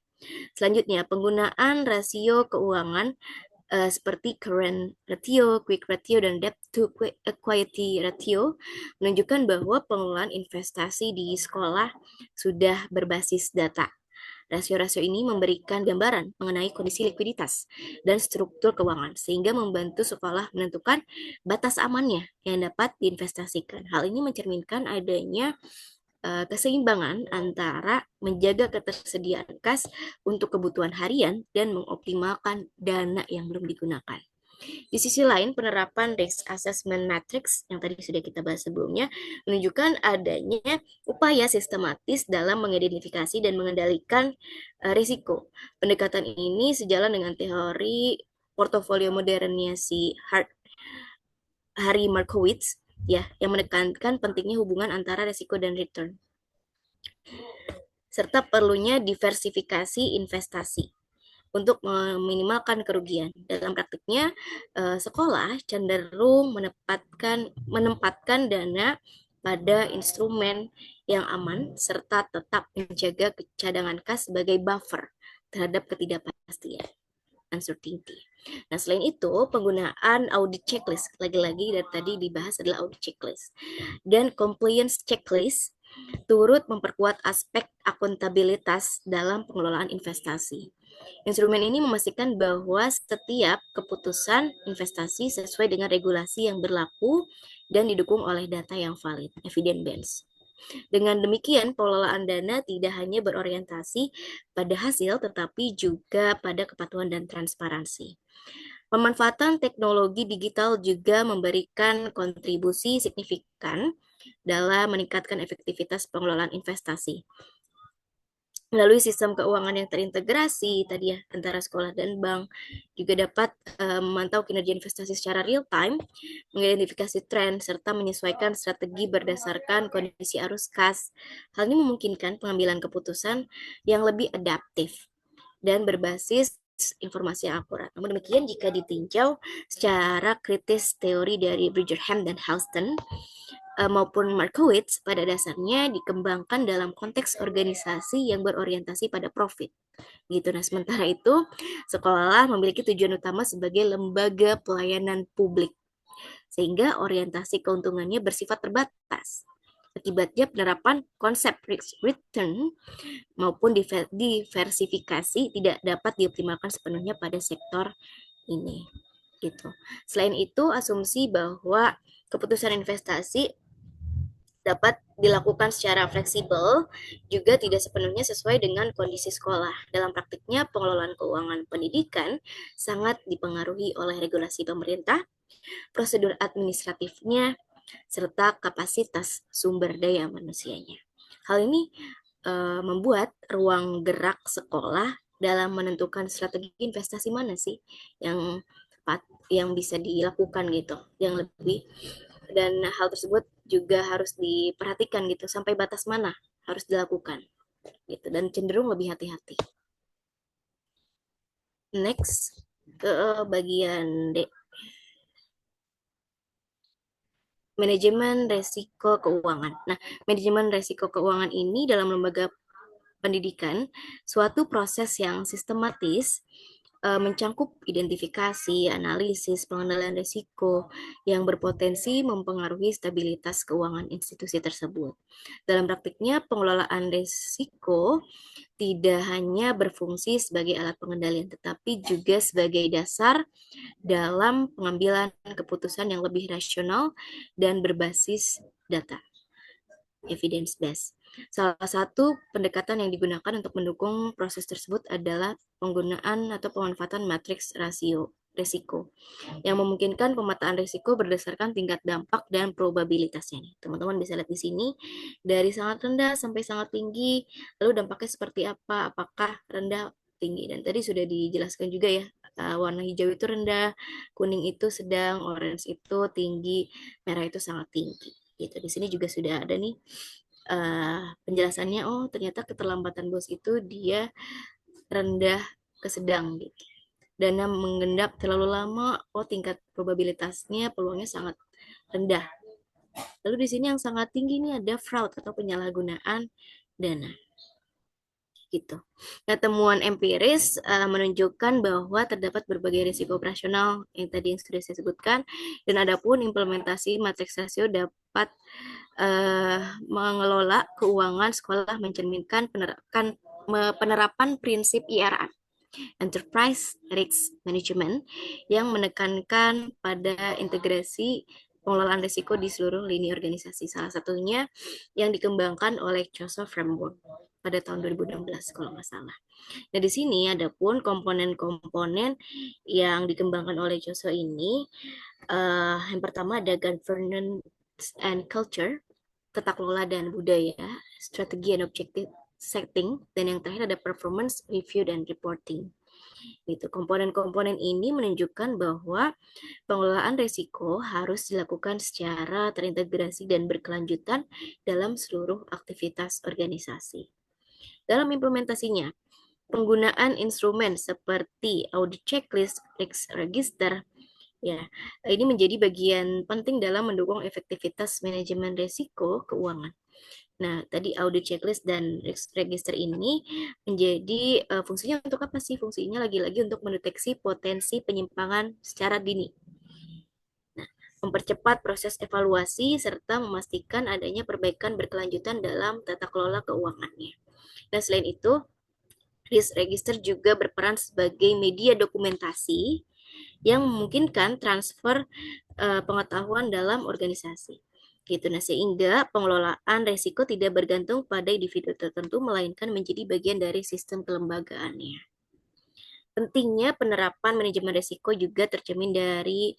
Selanjutnya, penggunaan rasio keuangan seperti current ratio, quick ratio, dan debt to equity ratio menunjukkan bahwa pengelolaan investasi di sekolah sudah berbasis data. Rasio-rasio ini memberikan gambaran mengenai kondisi likuiditas dan struktur keuangan, sehingga membantu sekolah menentukan batas amannya yang dapat diinvestasikan. Hal ini mencerminkan adanya keseimbangan antara menjaga ketersediaan kas untuk kebutuhan harian dan mengoptimalkan dana yang belum digunakan. Di sisi lain, penerapan risk assessment matrix yang tadi sudah kita bahas sebelumnya menunjukkan adanya upaya sistematis dalam mengidentifikasi dan mengendalikan risiko. Pendekatan ini sejalan dengan teori portofolio modernnya si Harry Markowitz ya, yang menekankan pentingnya hubungan antara resiko dan return serta perlunya diversifikasi investasi untuk meminimalkan kerugian. Dalam praktiknya, sekolah cenderung menempatkan dana pada instrumen yang aman serta tetap menjaga cadangan kas sebagai buffer terhadap ketidakpastian, uncertainty. Nah, selain itu, penggunaan audit checklist, lagi-lagi dari tadi dibahas adalah audit checklist, dan compliance checklist turut memperkuat aspek akuntabilitas dalam pengelolaan investasi. Instrumen ini memastikan bahwa setiap keputusan investasi sesuai dengan regulasi yang berlaku dan didukung oleh data yang valid, evidence-based. Dengan demikian, pengelolaan dana tidak hanya berorientasi pada hasil, tetapi juga pada kepatuhan dan transparansi. Pemanfaatan teknologi digital juga memberikan kontribusi signifikan dalam meningkatkan efektivitas pengelolaan investasi. Melalui sistem keuangan yang terintegrasi tadi ya antara sekolah dan bank, juga dapat memantau kinerja investasi secara real time, mengidentifikasi tren, serta menyesuaikan strategi berdasarkan kondisi arus kas. Hal ini memungkinkan pengambilan keputusan yang lebih adaptif dan berbasis informasi yang akurat. Namun demikian, jika ditinjau secara kritis teori dari Bridgerham dan Halston maupun Markowitz pada dasarnya dikembangkan dalam konteks organisasi yang berorientasi pada profit. Gitu. Nah, sementara itu sekolah memiliki tujuan utama sebagai lembaga pelayanan publik, sehingga orientasi keuntungannya bersifat terbatas. Akibatnya penerapan konsep risk return maupun diversifikasi tidak dapat dioptimalkan sepenuhnya pada sektor ini. Gitu. Selain itu, asumsi bahwa keputusan investasi dapat dilakukan secara fleksibel juga tidak sepenuhnya sesuai dengan kondisi sekolah. Dalam praktiknya, pengelolaan keuangan pendidikan sangat dipengaruhi oleh regulasi pemerintah, prosedur administratifnya, serta kapasitas sumber daya manusianya. Hal ini membuat ruang gerak sekolah dalam menentukan strategi investasi mana sih yang bisa dilakukan gitu, yang lebih, dan hal tersebut juga harus diperhatikan gitu sampai batas mana harus dilakukan gitu, dan cenderung lebih hati-hati. Next ke bagian D, manajemen resiko keuangan. Nah, manajemen resiko keuangan ini dalam lembaga pendidikan suatu proses yang sistematis mencangkup identifikasi, analisis, pengendalian risiko yang berpotensi mempengaruhi stabilitas keuangan institusi tersebut. Dalam praktiknya, pengelolaan risiko tidak hanya berfungsi sebagai alat pengendalian, tetapi juga sebagai dasar dalam pengambilan keputusan yang lebih rasional dan berbasis data, evidence-based. Salah satu pendekatan yang digunakan untuk mendukung proses tersebut adalah penggunaan atau pemanfaatan matriks rasio risiko yang memungkinkan pemetaan risiko berdasarkan tingkat dampak dan probabilitasnya. Teman-teman bisa lihat di sini dari sangat rendah sampai sangat tinggi, lalu dampaknya seperti apa, apakah rendah, tinggi. Dan tadi sudah dijelaskan juga ya, warna hijau itu rendah, kuning itu sedang, orange itu tinggi, merah itu sangat tinggi. Gitu. Di sini juga sudah ada nih penjelasannya. Oh, ternyata keterlambatan bos itu dia rendah ke sedang gitu. Dana mengendap terlalu lama, oh tingkat probabilitasnya peluangnya sangat rendah. Lalu di sini yang sangat tinggi ini ada fraud atau penyalahgunaan dana. Gitu. Nah, temuan empiris menunjukkan bahwa terdapat berbagai risiko operasional yang tadi yang sudah saya sebutkan, dan adapun implementasi matriks rasio dapat mengelola keuangan sekolah mencerminkan penerapan prinsip IRA, Enterprise Risk Management, yang menekankan pada integrasi pengelolaan risiko di seluruh lini organisasi. Salah satunya yang dikembangkan oleh Joseph Framework pada tahun 2016 kalau nggak salah. Nah, di sini ada pun komponen-komponen yang dikembangkan oleh Joseph ini. Yang pertama ada governance and culture, tata kelola dan budaya, strategi and objective setting, dan yang terakhir ada performance review dan reporting. Gitu. Komponen-komponen ini menunjukkan bahwa pengelolaan risiko harus dilakukan secara terintegrasi dan berkelanjutan dalam seluruh aktivitas organisasi. Dalam implementasinya, penggunaan instrumen seperti audit checklist, risk register, ya, ini menjadi bagian penting dalam mendukung efektivitas manajemen risiko keuangan. Nah, tadi audit checklist dan risk register ini menjadi fungsinya untuk apa sih? Fungsinya lagi-lagi untuk mendeteksi potensi penyimpangan secara dini. Nah, mempercepat proses evaluasi serta memastikan adanya perbaikan berkelanjutan dalam tata kelola keuangannya. Dan selain itu, risk register juga berperan sebagai media dokumentasi yang memungkinkan transfer pengetahuan dalam organisasi. Gitu. Nah, sehingga pengelolaan risiko tidak bergantung pada individu tertentu, melainkan menjadi bagian dari sistem kelembagaannya. Pentingnya penerapan manajemen risiko juga tercermin dari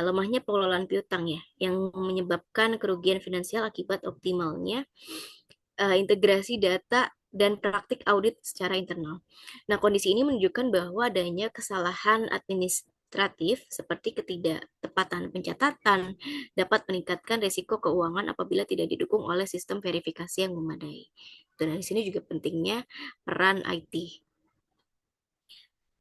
lemahnya pengelolaan piutang ya, yang menyebabkan kerugian finansial akibat optimalnya integrasi data dan praktik audit secara internal. Nah, kondisi ini menunjukkan bahwa adanya kesalahan administratif seperti ketidaktepatan pencatatan dapat meningkatkan risiko keuangan apabila tidak didukung oleh sistem verifikasi yang memadai. Dan di sini juga pentingnya peran IT.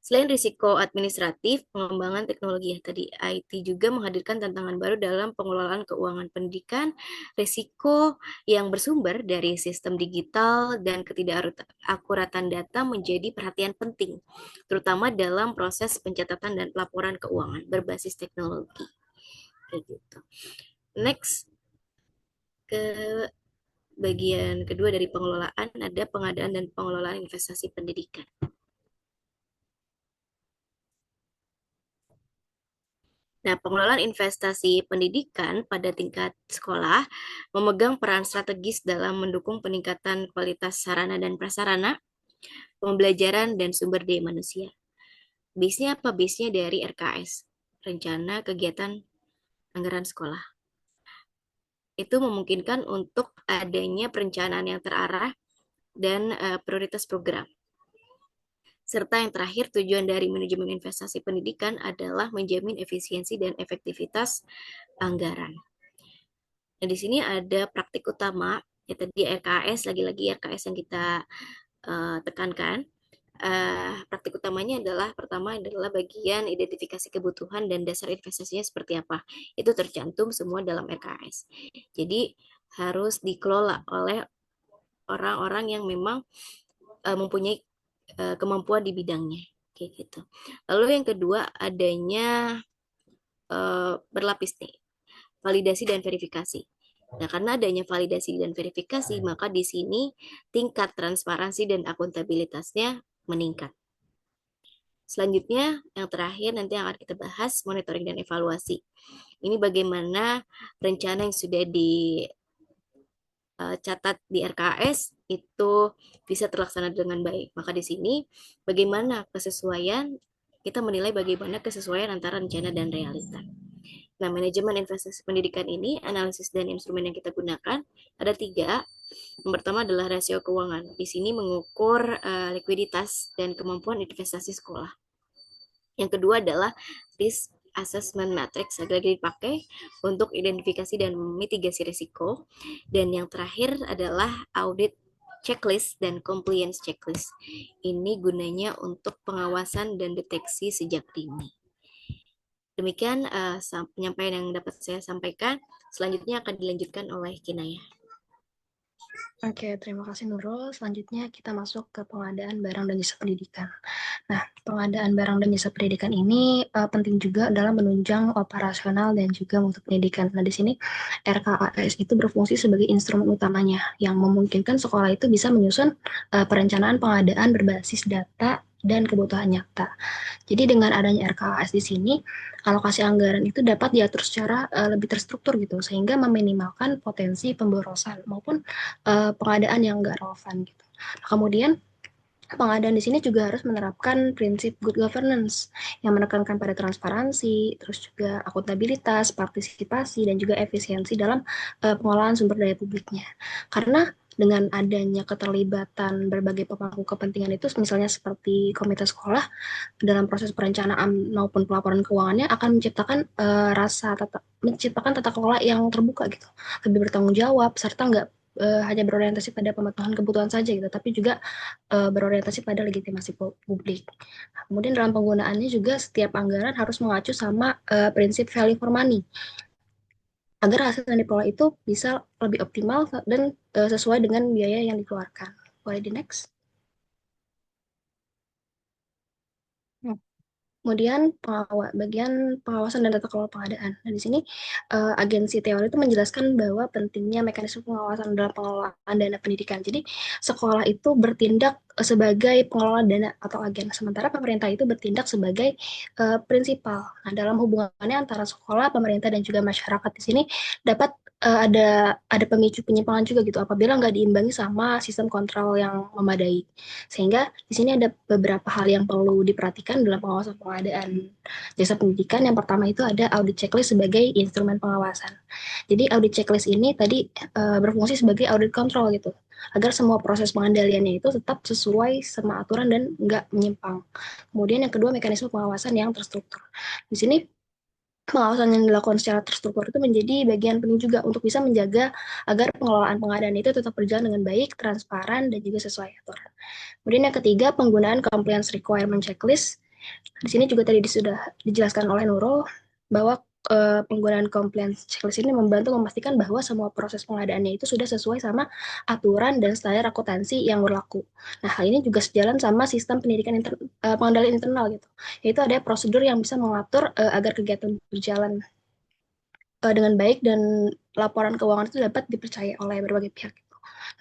Selain risiko administratif, pengembangan teknologi ya tadi IT juga menghadirkan tantangan baru dalam pengelolaan keuangan pendidikan, risiko yang bersumber dari sistem digital dan ketidakakuratan data menjadi perhatian penting, terutama dalam proses pencatatan dan pelaporan keuangan berbasis teknologi. Kayak gitu. Next, ke bagian kedua dari pengelolaan ada pengadaan dan pengelolaan investasi pendidikan. Nah, pengelolaan investasi pendidikan pada tingkat sekolah memegang peran strategis dalam mendukung peningkatan kualitas sarana dan prasarana, pembelajaran, dan sumber daya manusia. Base-nya apa? Base-nya dari RKS, Rencana Kegiatan Anggaran Sekolah. Itu memungkinkan untuk adanya perencanaan yang terarah dan prioritas program. Serta yang terakhir, tujuan dari manajemen investasi pendidikan adalah menjamin efisiensi dan efektivitas anggaran. Nah, di sini ada praktik utama, ya tadi RKS, lagi-lagi RKS yang kita tekankan. Praktik utamanya adalah, pertama adalah bagian identifikasi kebutuhan dan dasar investasinya seperti apa. Itu tercantum semua dalam RKS. Jadi harus dikelola oleh orang-orang yang memang mempunyai kemampuan di bidangnya, kayak gitu. Lalu yang kedua adanya berlapis nih, validasi dan verifikasi. Nah, karena adanya validasi dan verifikasi, maka di sini tingkat transparansi dan akuntabilitasnya meningkat. Selanjutnya, yang terakhir nanti yang akan kita bahas, monitoring dan evaluasi. Ini bagaimana rencana yang sudah dicatat di RKS itu bisa terlaksana dengan baik. Maka di sini bagaimana kesesuaian, kita menilai bagaimana kesesuaian antara rencana dan realita. Nah, manajemen investasi pendidikan ini, analisis dan instrumen yang kita gunakan ada 3. Yang pertama adalah rasio keuangan. Di sini mengukur likuiditas dan kemampuan investasi sekolah. Yang kedua adalah risk assessment matrix, lagi dipakai untuk identifikasi dan mitigasi risiko. Dan yang terakhir adalah audit checklist dan compliance checklist. Ini gunanya untuk pengawasan dan deteksi sejak dini. Demikian penyampaian yang dapat saya sampaikan. Selanjutnya akan dilanjutkan oleh Kinaya. Oke, terima kasih Nurul. Selanjutnya kita masuk ke pengadaan barang dan jasa pendidikan. Nah, pengadaan barang dan jasa pendidikan ini penting juga dalam menunjang operasional dan juga mutu pendidikan. Nah, di sini RKAS itu berfungsi sebagai instrumen utamanya yang memungkinkan sekolah itu bisa menyusun perencanaan pengadaan berbasis data dan kebutuhan nyata. Jadi dengan adanya RKAS di sini, alokasi anggaran itu dapat diatur secara lebih terstruktur gitu, sehingga meminimalkan potensi pemborosan maupun pengadaan yang nggak relevan gitu. Nah, kemudian pengadaan di sini juga harus menerapkan prinsip good governance yang menekankan pada transparansi, terus juga akuntabilitas, partisipasi, dan juga efisiensi dalam pengelolaan sumber daya publiknya. Karena dengan adanya keterlibatan berbagai pemangku kepentingan itu, misalnya seperti komite sekolah dalam proses perencanaan maupun pelaporan keuangannya, akan menciptakan tata kelola yang terbuka gitu, lebih bertanggung jawab, serta nggak hanya berorientasi pada pemenuhan kebutuhan saja gitu, tapi juga berorientasi pada legitimasi publik. Nah, kemudian dalam penggunaannya juga setiap anggaran harus mengacu sama prinsip value for money, agar hasil yang diperoleh itu bisa lebih optimal dan sesuai dengan biaya yang dikeluarkan. Boleh di next. Kemudian bagian pengawasan dan tata kelola pengadaan. Nah, di sini agensi teori itu menjelaskan bahwa pentingnya mekanisme pengawasan dalam pengelolaan dana pendidikan. Jadi sekolah itu bertindak sebagai pengelola dana atau agen, sementara pemerintah itu bertindak sebagai prinsipal. Nah, dalam hubungannya antara sekolah, pemerintah, dan juga masyarakat di sini dapat ada pemicu penyimpangan juga gitu apabila nggak diimbangi sama sistem kontrol yang memadai. Sehingga di sini ada beberapa hal yang perlu diperhatikan dalam pengawasan pengadaan jasa pendidikan. Yang pertama itu ada audit checklist sebagai instrumen pengawasan. Jadi audit checklist ini tadi berfungsi sebagai audit kontrol gitu, agar semua proses pengendaliannya itu tetap sesuai sama aturan dan nggak menyimpang. Kemudian yang kedua, mekanisme pengawasan yang terstruktur. Di sini pengawasan yang dilakukan secara terstruktur itu menjadi bagian penting juga untuk bisa menjaga agar pengelolaan pengadaan itu tetap berjalan dengan baik, transparan, dan juga sesuai aturan. Kemudian yang ketiga, penggunaan compliance requirement checklist. Di sini juga tadi sudah dijelaskan oleh Nurul bahwa penggunaan compliance checklist ini membantu memastikan bahwa semua proses pengadaannya itu sudah sesuai sama aturan dan standar akuntansi yang berlaku. Nah, hal ini juga sejalan sama sistem pendidikan pengendalian internal gitu. Yaitu ada prosedur yang bisa mengatur agar kegiatan berjalan dengan baik dan laporan keuangan itu dapat dipercaya oleh berbagai pihak.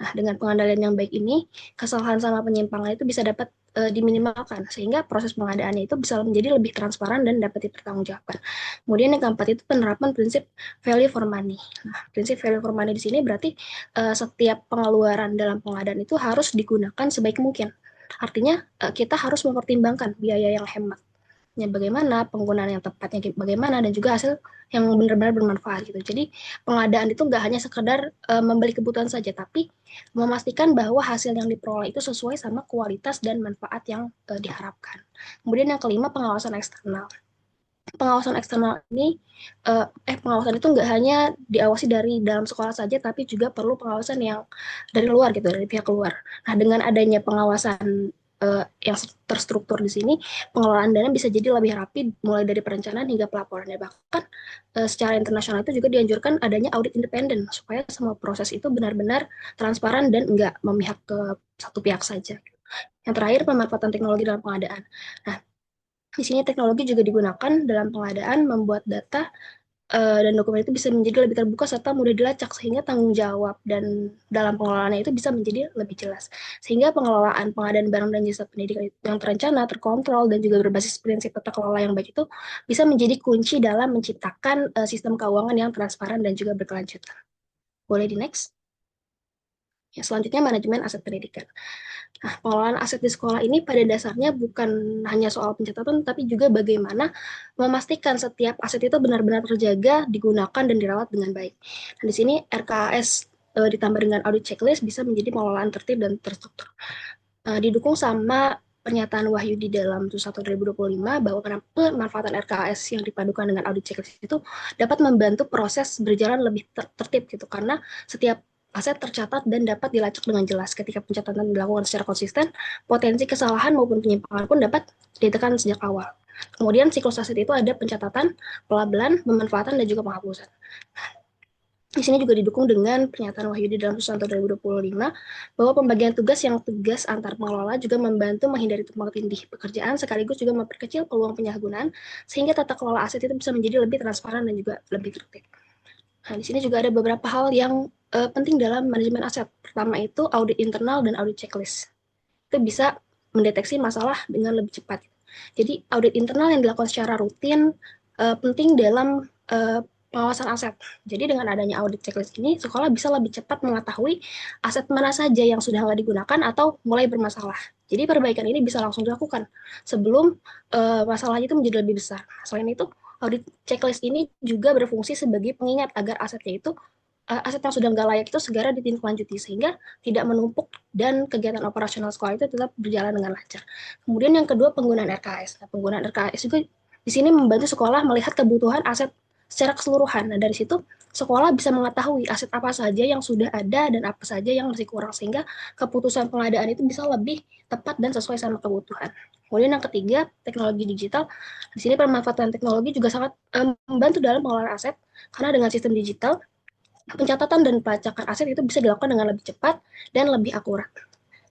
Nah, dengan pengendalian yang baik ini, kesalahan sama penyimpangan itu bisa dapat diminimalkan, sehingga proses pengadaannya itu bisa menjadi lebih transparan dan dapat dipertanggungjawabkan. Kemudian yang keempat itu penerapan prinsip value for money. Nah, prinsip value for money di sini berarti setiap pengeluaran dalam pengadaan itu harus digunakan sebaik mungkin. Artinya kita harus mempertimbangkan biaya yang hemat, bagaimana, penggunaan yang tepatnya bagaimana, dan juga hasil yang benar-benar bermanfaat gitu. Jadi pengadaan itu nggak hanya sekedar membeli kebutuhan saja, tapi memastikan bahwa hasil yang diperoleh itu sesuai sama kualitas dan manfaat yang diharapkan. Kemudian yang kelima, pengawasan eksternal. Pengawasan eksternal ini pengawasan itu nggak hanya diawasi dari dalam sekolah saja, tapi juga perlu pengawasan yang dari luar gitu, dari pihak luar. Nah, dengan adanya pengawasan yang terstruktur di sini, pengelolaan dana bisa jadi lebih rapi mulai dari perencanaan hingga pelaporannya. Bahkan secara internasional itu juga dianjurkan adanya audit independen supaya semua proses itu benar-benar transparan dan nggak memihak ke satu pihak saja. Yang terakhir, pemanfaatan teknologi dalam pengadaan. Nah, di sini teknologi juga digunakan dalam pengadaan, membuat data dan dokumen itu bisa menjadi lebih terbuka serta mudah dilacak, sehingga tanggung jawab dan dalam pengelolaannya itu bisa menjadi lebih jelas. Sehingga pengelolaan pengadaan barang dan jasa pendidikan yang terencana, terkontrol, dan juga berbasis prinsip tata kelola yang baik itu bisa menjadi kunci dalam menciptakan sistem keuangan yang transparan dan juga berkelanjutan. Boleh di next? Ya, selanjutnya manajemen aset pendidikan. Nah, pengelolaan aset di sekolah ini pada dasarnya bukan hanya soal pencatatan, tapi juga bagaimana memastikan setiap aset itu benar-benar terjaga, digunakan, dan dirawat dengan baik. Nah, di sini RKAS ditambah dengan audit checklist bisa menjadi pengelolaan tertib dan terstruktur. Didukung sama pernyataan Wahyudi dalam 2025 bahwa pemanfaatan RKAS yang dipadukan dengan audit checklist itu dapat membantu proses berjalan lebih tertib gitu, karena setiap aset tercatat dan dapat dilacak dengan jelas. Ketika pencatatan dilakukan secara konsisten, potensi kesalahan maupun penyimpangan pun dapat ditekan sejak awal. Kemudian siklus aset itu ada pencatatan, pelabelan, pemanfaatan, dan juga penghapusan. Di sini juga didukung dengan pernyataan Wahyudi dalam Susanto 2025 bahwa pembagian tugas yang tegas antar pengelola juga membantu menghindari tumpang tindih pekerjaan sekaligus juga memperkecil peluang penyalahgunaan, sehingga tata kelola aset itu bisa menjadi lebih transparan dan juga lebih tertib. Nah, di sini juga ada beberapa hal yang penting dalam manajemen aset. Pertama itu audit internal dan audit checklist. Itu bisa mendeteksi masalah dengan lebih cepat. Jadi audit internal yang dilakukan secara rutin penting dalam pengawasan aset. Jadi dengan adanya audit checklist ini, sekolah bisa lebih cepat mengetahui aset mana saja yang sudah nggak digunakan atau mulai bermasalah. Jadi perbaikan ini bisa langsung dilakukan sebelum masalahnya itu menjadi lebih besar. Selain itu, audit checklist ini juga berfungsi sebagai pengingat agar asetnya itu aset yang sudah nggak layak itu segera ditindaklanjuti sehingga tidak menumpuk dan kegiatan operasional sekolah itu tetap berjalan dengan lancar. Kemudian yang kedua penggunaan RKS. Nah, penggunaan RKS juga di sini membantu sekolah melihat kebutuhan aset secara keseluruhan. Nah, dari situ sekolah bisa mengetahui aset apa saja yang sudah ada dan apa saja yang masih kurang sehingga keputusan pengadaan itu bisa lebih tepat dan sesuai sama kebutuhan. Kemudian yang ketiga, teknologi digital. Di sini pemanfaatan teknologi juga sangat membantu dalam pengelolaan aset karena dengan sistem digital pencatatan dan pelacakan aset itu bisa dilakukan dengan lebih cepat dan lebih akurat.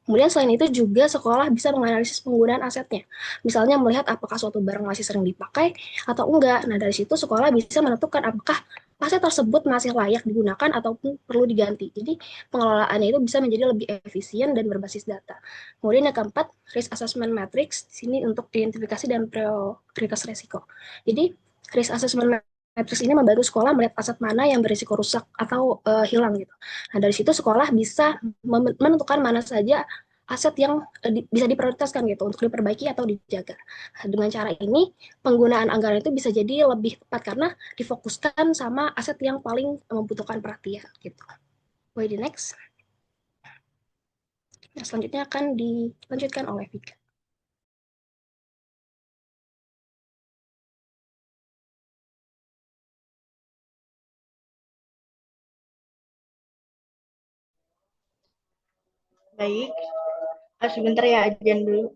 Kemudian selain itu juga sekolah bisa menganalisis penggunaan asetnya. Misalnya melihat apakah suatu barang masih sering dipakai atau enggak. Nah, dari situ sekolah bisa menentukan apakah aset tersebut masih layak digunakan ataupun perlu diganti. Jadi pengelolaannya itu bisa menjadi lebih efisien dan berbasis data. Kemudian yang keempat, risk assessment matrix di sini untuk identifikasi dan prioritas risiko. Jadi risk assessment matrix ini membantu sekolah melihat aset mana yang berisiko rusak atau hilang gitu. Nah, dari situ sekolah bisa menentukan mana saja aset yang bisa diprioritaskan gitu untuk diperbaiki atau dijaga. Nah, dengan cara ini penggunaan anggaran itu bisa jadi lebih tepat karena difokuskan sama aset yang paling membutuhkan perhatian gitu. Wait the next. Nah, selanjutnya akan dilanjutkan oleh Vika. Baik, sebentar ya ajan dulu.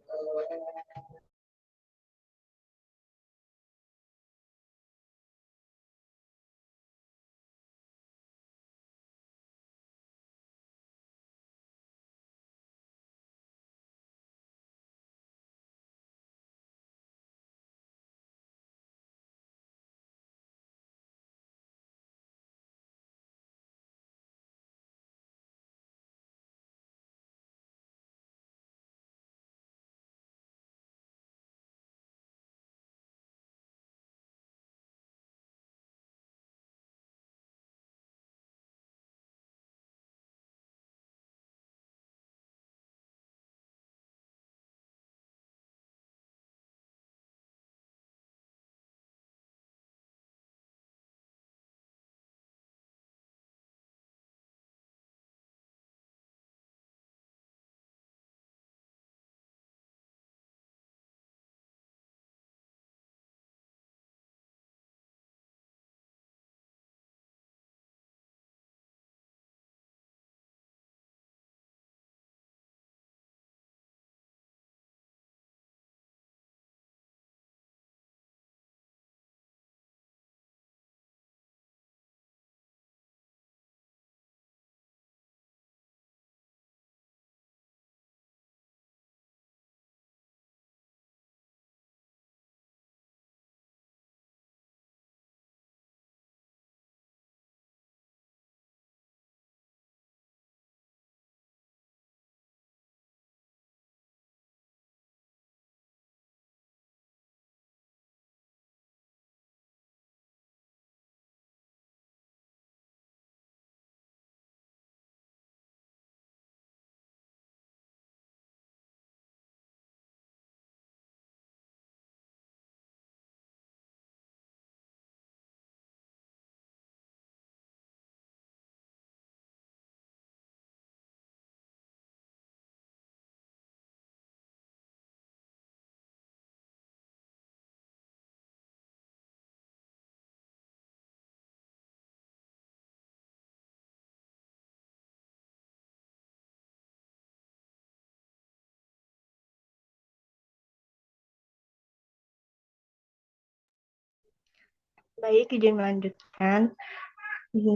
Baik, izin melanjutkan.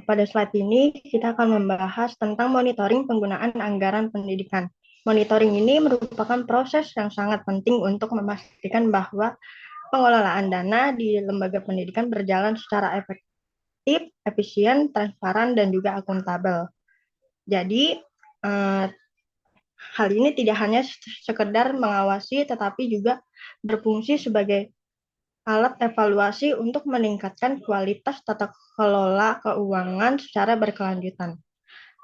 Pada slide ini kita akan membahas tentang monitoring penggunaan anggaran pendidikan. Monitoring ini merupakan proses yang sangat penting untuk memastikan bahwa pengelolaan dana di lembaga pendidikan berjalan secara efektif, efisien, transparan, dan juga akuntabel. Jadi, hal ini tidak hanya sekedar mengawasi, tetapi juga berfungsi sebagai alat evaluasi untuk meningkatkan kualitas tata kelola keuangan secara berkelanjutan.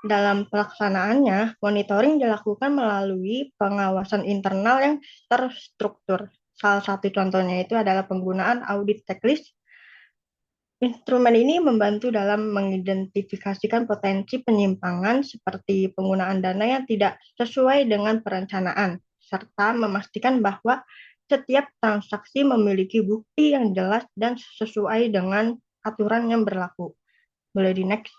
Dalam pelaksanaannya, monitoring dilakukan melalui pengawasan internal yang terstruktur. Salah satu contohnya itu adalah penggunaan audit checklist Instrumen ini membantu dalam mengidentifikasikan potensi penyimpangan seperti penggunaan dana yang tidak sesuai dengan perencanaan, serta memastikan bahwa setiap transaksi memiliki bukti yang jelas dan sesuai dengan aturan yang berlaku. Boleh di next.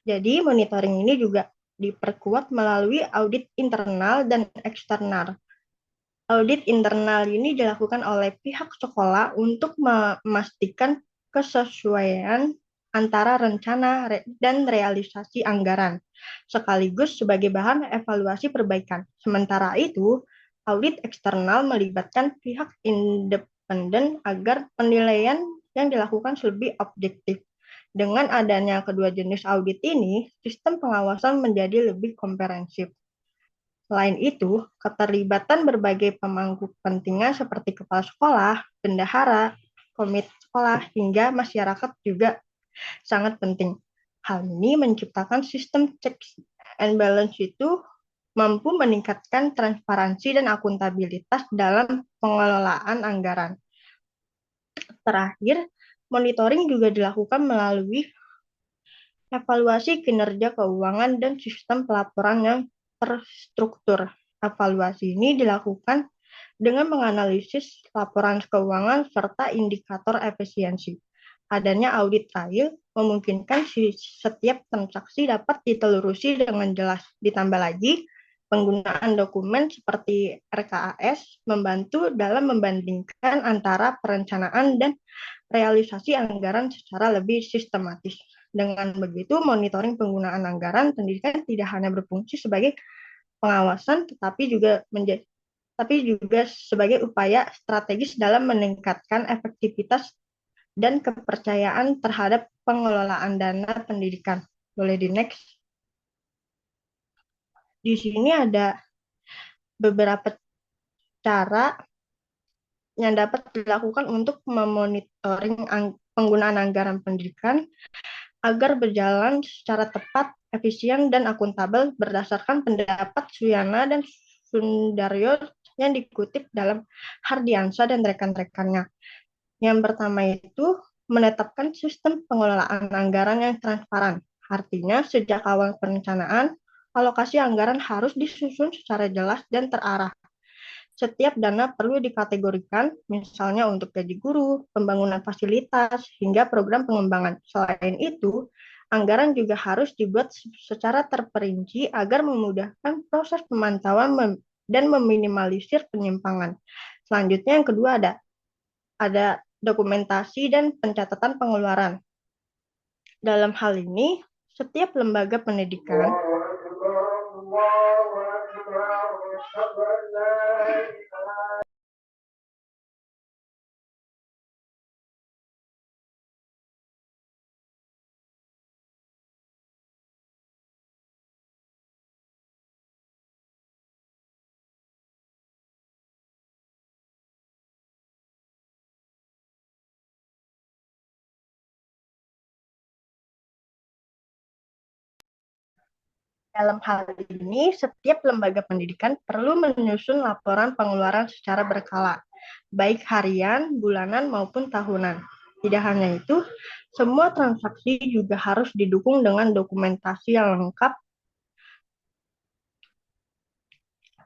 Jadi monitoring ini juga diperkuat melalui audit internal dan eksternal. Audit internal ini dilakukan oleh pihak sekolah untuk memastikan kesesuaian antara rencana dan realisasi anggaran, sekaligus sebagai bahan evaluasi perbaikan. Sementara itu, audit eksternal melibatkan pihak independen agar penilaian yang dilakukan lebih objektif. Dengan adanya kedua jenis audit ini, sistem pengawasan menjadi lebih komprehensif. Selain itu, keterlibatan berbagai pemangku kepentingan seperti kepala sekolah, bendahara, komite sekolah, hingga masyarakat juga sangat penting. Hal ini menciptakan sistem checks and balance itu mampu meningkatkan transparansi dan akuntabilitas dalam pengelolaan anggaran. Terakhir, monitoring juga dilakukan melalui evaluasi kinerja keuangan dan sistem pelaporan yang terstruktur. Evaluasi ini dilakukan dengan menganalisis laporan keuangan serta indikator efisiensi. Adanya audit trail memungkinkan setiap transaksi dapat ditelusuri dengan jelas. Ditambah lagi, penggunaan dokumen seperti RKAS membantu dalam membandingkan antara perencanaan dan realisasi anggaran secara lebih sistematis. Dengan begitu, monitoring penggunaan anggaran pendidikan tidak hanya berfungsi sebagai pengawasan, tapi juga sebagai upaya strategis dalam meningkatkan efektivitas dan kepercayaan terhadap pengelolaan dana pendidikan. Boleh di next. Di sini ada beberapa cara yang dapat dilakukan untuk memonitoring penggunaan anggaran pendidikan agar berjalan secara tepat, efisien, dan akuntabel berdasarkan pendapat Suyana dan Sundaryo yang dikutip dalam Hardiansa dan rekan-rekannya. Yang pertama itu menetapkan sistem pengelolaan anggaran yang transparan. Artinya, sejak awal perencanaan, alokasi anggaran harus disusun secara jelas dan terarah. Setiap dana perlu dikategorikan, misalnya untuk gaji guru, pembangunan fasilitas, hingga program pengembangan. Selain itu, anggaran juga harus dibuat secara terperinci agar memudahkan proses pemantauan dan meminimalisir penyimpangan. Selanjutnya yang kedua ada dokumentasi dan pencatatan pengeluaran. Dalam hal ini, setiap lembaga pendidikan Dalam hal ini, setiap lembaga pendidikan perlu menyusun laporan pengeluaran secara berkala, baik harian, bulanan, maupun tahunan. Tidak hanya itu, semua transaksi juga harus didukung dengan dokumentasi yang lengkap,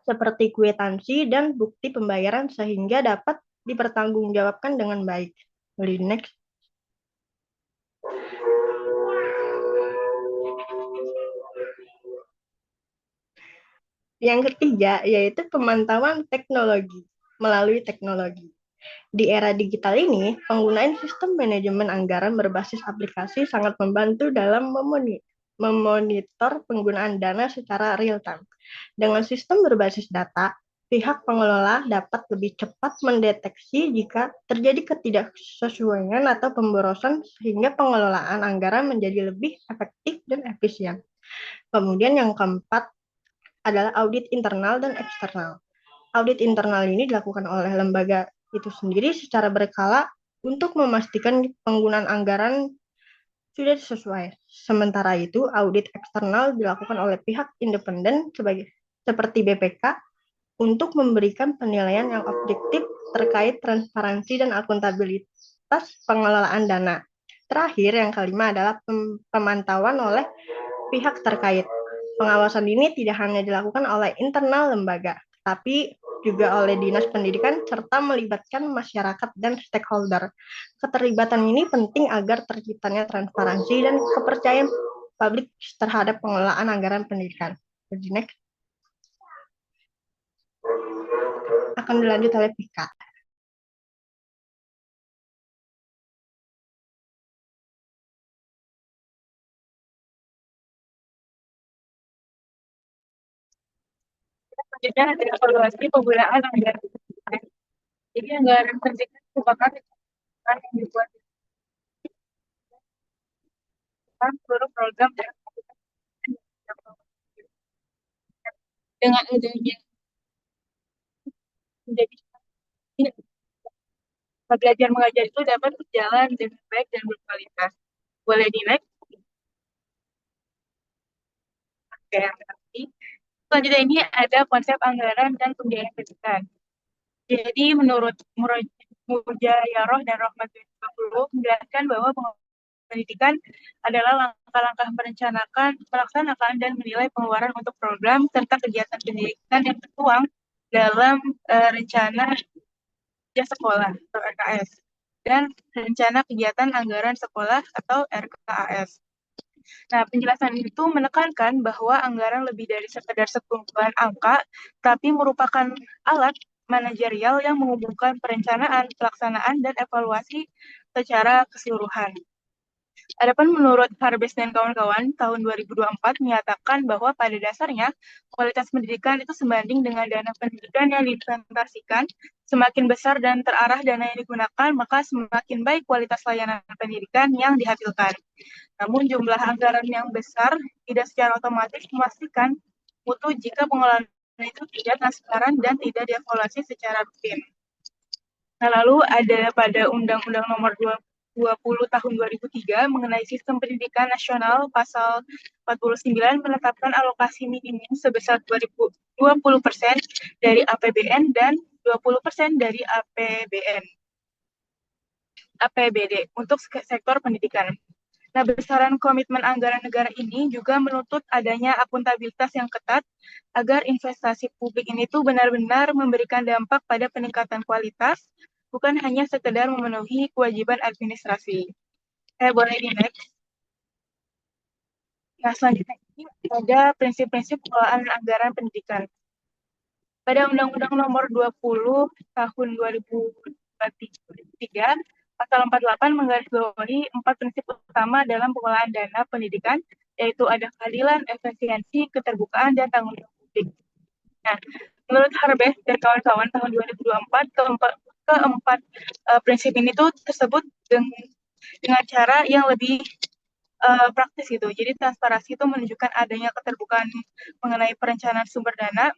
seperti kwitansi dan bukti pembayaran sehingga dapat dipertanggungjawabkan dengan baik. Next. Yang ketiga yaitu pemantauan teknologi melalui teknologi. Di era digital ini, penggunaan sistem manajemen anggaran berbasis aplikasi sangat membantu dalam memonitor penggunaan dana secara real-time. Dengan sistem berbasis data, pihak pengelola dapat lebih cepat mendeteksi jika terjadi ketidaksesuaian atau pemborosan sehingga pengelolaan anggaran menjadi lebih efektif dan efisien. Kemudian yang keempat adalah audit internal dan eksternal. Audit internal ini dilakukan oleh lembaga itu sendiri secara berkala untuk memastikan penggunaan anggaran sudah sesuai. Sementara itu, audit eksternal dilakukan oleh pihak independen seperti BPK untuk memberikan penilaian yang objektif terkait transparansi dan akuntabilitas pengelolaan dana. Terakhir, yang kelima adalah pemantauan oleh pihak terkait. Pengawasan ini tidak hanya dilakukan oleh internal lembaga, tapi juga oleh Dinas Pendidikan serta melibatkan masyarakat dan stakeholder. Keterlibatan ini penting agar terciptanya transparansi dan kepercayaan publik terhadap pengelolaan anggaran pendidikan. Next. Akan dilanjut oleh Pika. Selanjutnya ada evaluasi penggunaan anggaran pendidikan. Jadi anggaran pendidikan merupakan yang dibuat seluruh program dan dengan adanya menjadi belajar mengajar itu dapat berjalan dengan baik dan berkualitas. Boleh di next? Oke, selanjutnya ini ada konsep anggaran dan pembiayaan pendidikan. Jadi menurut Mujayaroh dan Rahmat 2020 menjelaskan bahwa pendidikan adalah langkah-langkah melaksanakan dan menilai pengeluaran untuk program serta kegiatan pendidikan yang tertuang dalam rencana kerja sekolah atau RKS dan rencana kegiatan anggaran sekolah atau RKAS. Nah, penjelasan itu menekankan bahwa anggaran lebih dari sekedar sekumpulan angka, tapi merupakan alat manajerial yang menghubungkan perencanaan, pelaksanaan, dan evaluasi secara keseluruhan. Adapun menurut Harbes dan kawan-kawan, tahun 2024 menyatakan bahwa pada dasarnya kualitas pendidikan itu sebanding dengan dana pendidikan yang diimplementasikan. Semakin besar dan terarah dana yang digunakan, maka semakin baik kualitas layanan pendidikan yang dihasilkan. Namun jumlah anggaran yang besar tidak secara otomatis memastikan mutu jika pengelolaan itu tidak transparan dan tidak dievaluasi secara rutin. Nah, lalu ada pada Undang-Undang Nomor 20 Tahun 2003 mengenai Sistem Pendidikan Nasional Pasal 49 menetapkan alokasi minimum sebesar 20% dari APBN dan 20% dari APBD untuk sektor pendidikan. Nah, besaran komitmen anggaran negara ini juga menuntut adanya akuntabilitas yang ketat agar investasi publik ini tuh benar-benar memberikan dampak pada peningkatan kualitas, bukan hanya sekedar memenuhi kewajiban administrasi. Boleh di next. Nah, selanjutnya ini ada prinsip-prinsip pengelolaan anggaran pendidikan. Pada Undang-Undang Nomor 20 Tahun 2003, Pasal 48 menggarisbawahi 4 prinsip utama dalam pengelolaan dana pendidikan, yaitu ada keadilan, efisiensi, keterbukaan, dan tanggung jawab publik. Nah, menurut Harbes dan kawan-kawan tahun 2024, keempat prinsip ini tuh tersebut dengan cara yang lebih praktis gitu. Jadi transparansi itu menunjukkan adanya keterbukaan mengenai perencanaan sumber dana.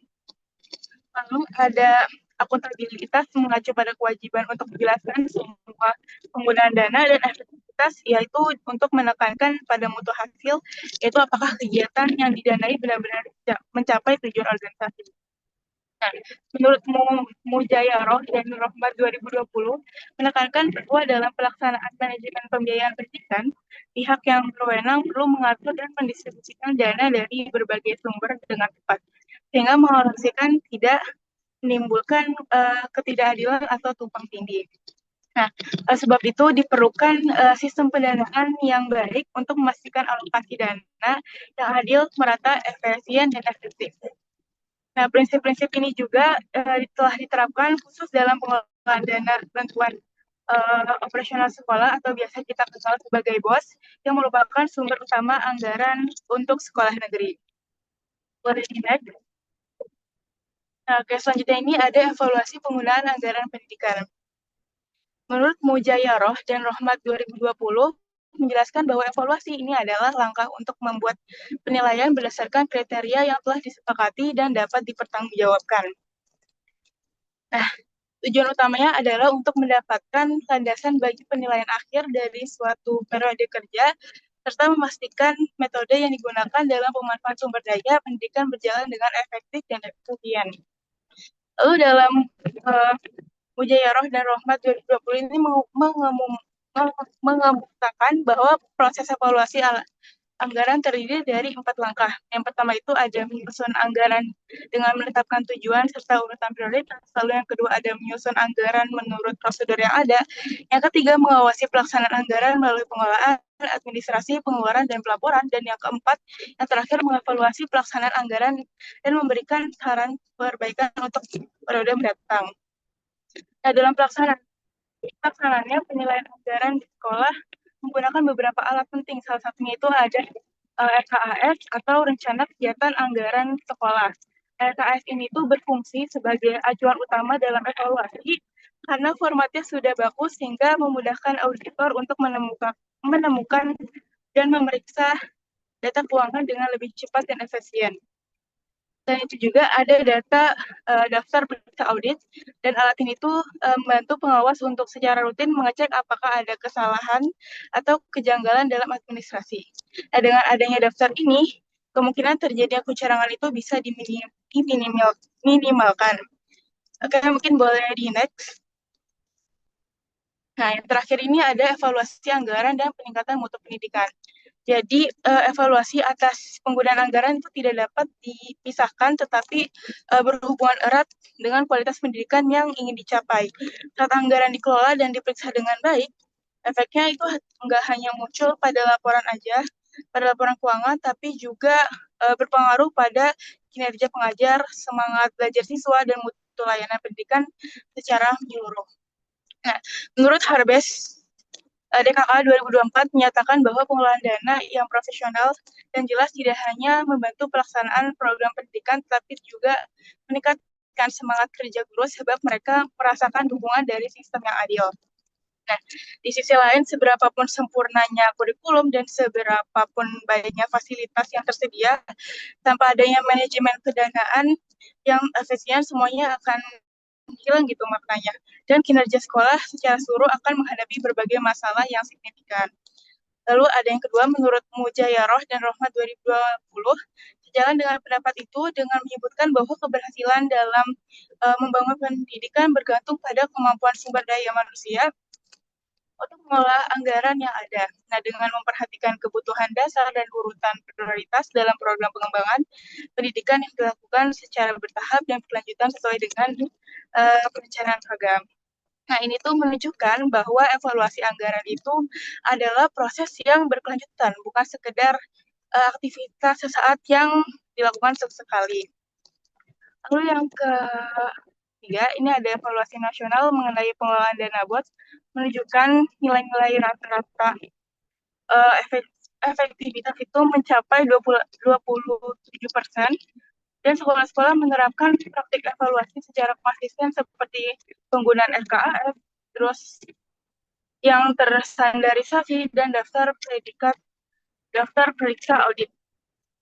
Lalu ada akuntabilitas mengacu pada kewajiban untuk menjelaskan semua penggunaan dana, dan efektivitas yaitu untuk menekankan pada mutu hasil, yaitu apakah kegiatan yang didanai benar-benar mencapai tujuan organisasi. Nah, menurut Mujayaroh dan Rahmat 2020 menekankan bahwa dalam pelaksanaan manajemen pembiayaan pendidikan, pihak yang berwenang perlu mengatur dan mendistribusikan dana dari berbagai sumber dengan tepat, sehingga mengalokasikan tidak menimbulkan ketidakadilan atau tumpang tindih. Nah, sebab itu diperlukan sistem pendanaan yang baik untuk memastikan alokasi dana yang adil, merata, efisien, dan efektif. Nah, prinsip-prinsip ini juga telah diterapkan khusus dalam pengelolaan dana bantuan operasional sekolah atau biasa kita kenal sebagai BOS, yang merupakan sumber utama anggaran untuk sekolah negeri. Boleh dilihat. Nah, selanjutnya ini ada evaluasi penggunaan anggaran pendidikan. Menurut Mujayaroh dan Rahmat 2020 menjelaskan bahwa evaluasi ini adalah langkah untuk membuat penilaian berdasarkan kriteria yang telah disepakati dan dapat dipertanggungjawabkan. Nah, tujuan utamanya adalah untuk mendapatkan landasan bagi penilaian akhir dari suatu periode kerja, serta memastikan metode yang digunakan dalam pemanfaatan sumber daya pendidikan berjalan dengan efektif dan efisien. Lalu dalam Mujayaroh dan Rohmat 2020 ini mengemukakan bahwa proses evaluasi anggaran terdiri dari 4 langkah. Yang pertama itu ada menyusun anggaran dengan menetapkan tujuan serta urutan prioritas. Lalu yang kedua ada menyusun anggaran menurut prosedur yang ada. Yang ketiga mengawasi pelaksanaan anggaran melalui pengelolaan, administrasi, pengeluaran, dan pelaporan. Dan yang keempat, yang terakhir mengevaluasi pelaksanaan anggaran dan memberikan saran perbaikan untuk periode mendatang. Nah, dalam pelaksanaannya penilaian anggaran di sekolah menggunakan beberapa alat penting. Salah satunya itu ada RKAS atau Rencana Kegiatan Anggaran Sekolah. RKAS ini tuh berfungsi sebagai acuan utama dalam evaluasi karena formatnya sudah bagus sehingga memudahkan auditor untuk menemukan dan memeriksa data keuangan dengan lebih cepat dan efisien. Dan itu juga ada daftar periksa audit, dan alat ini tuh membantu pengawas untuk secara rutin mengecek apakah ada kesalahan atau kejanggalan dalam administrasi. Nah, dengan adanya daftar ini, kemungkinan terjadinya kecurangan itu bisa diminimalkan. Oke, mungkin boleh di next. Nah, yang terakhir ini ada evaluasi anggaran dan peningkatan mutu pendidikan. Jadi, evaluasi atas penggunaan anggaran itu tidak dapat dipisahkan, tetapi berhubungan erat dengan kualitas pendidikan yang ingin dicapai. Saat anggaran dikelola dan diperiksa dengan baik, efeknya itu nggak hanya muncul pada laporan keuangan, tapi juga berpengaruh pada kinerja pengajar, semangat belajar siswa, dan mutu layanan pendidikan secara menyeluruh. Nah, menurut Harbes, DKK 2024 menyatakan bahwa pengelolaan dana yang profesional dan jelas tidak hanya membantu pelaksanaan program pendidikan, tapi juga meningkatkan semangat kerja guru sebab mereka merasakan dukungan dari sistem yang adil. Nah, di sisi lain, seberapapun sempurnanya kurikulum dan seberapapun banyaknya fasilitas yang tersedia, tanpa adanya manajemen pendanaan yang efisien, semuanya akan hilang gitu maknanya. Dan kinerja sekolah secara seluruh akan menghadapi berbagai masalah yang signifikan. Lalu ada yang kedua, menurut Mujayaroh dan Rohmat 2020, sejalan dengan pendapat itu dengan menyebutkan bahwa keberhasilan dalam membangun pendidikan bergantung pada kemampuan sumber daya manusia untuk mengelola anggaran yang ada. Nah, dengan memperhatikan kebutuhan dasar dan urutan prioritas dalam program pengembangan pendidikan yang dilakukan secara bertahap dan berkelanjutan sesuai dengan perencanaan program. Nah, ini tuh menunjukkan bahwa evaluasi anggaran itu adalah proses yang berkelanjutan, bukan sekedar aktivitas sesaat yang dilakukan sesekali. Lalu yang ketiga, ini ada evaluasi nasional mengenai pengelolaan dana BOT, menunjukkan nilai-nilai rata-rata efektivitas itu mencapai 27%, dan sekolah-sekolah menerapkan praktik evaluasi secara konsisten seperti penggunaan RKAS, terus yang terstandarisasi, dan daftar periksa audit.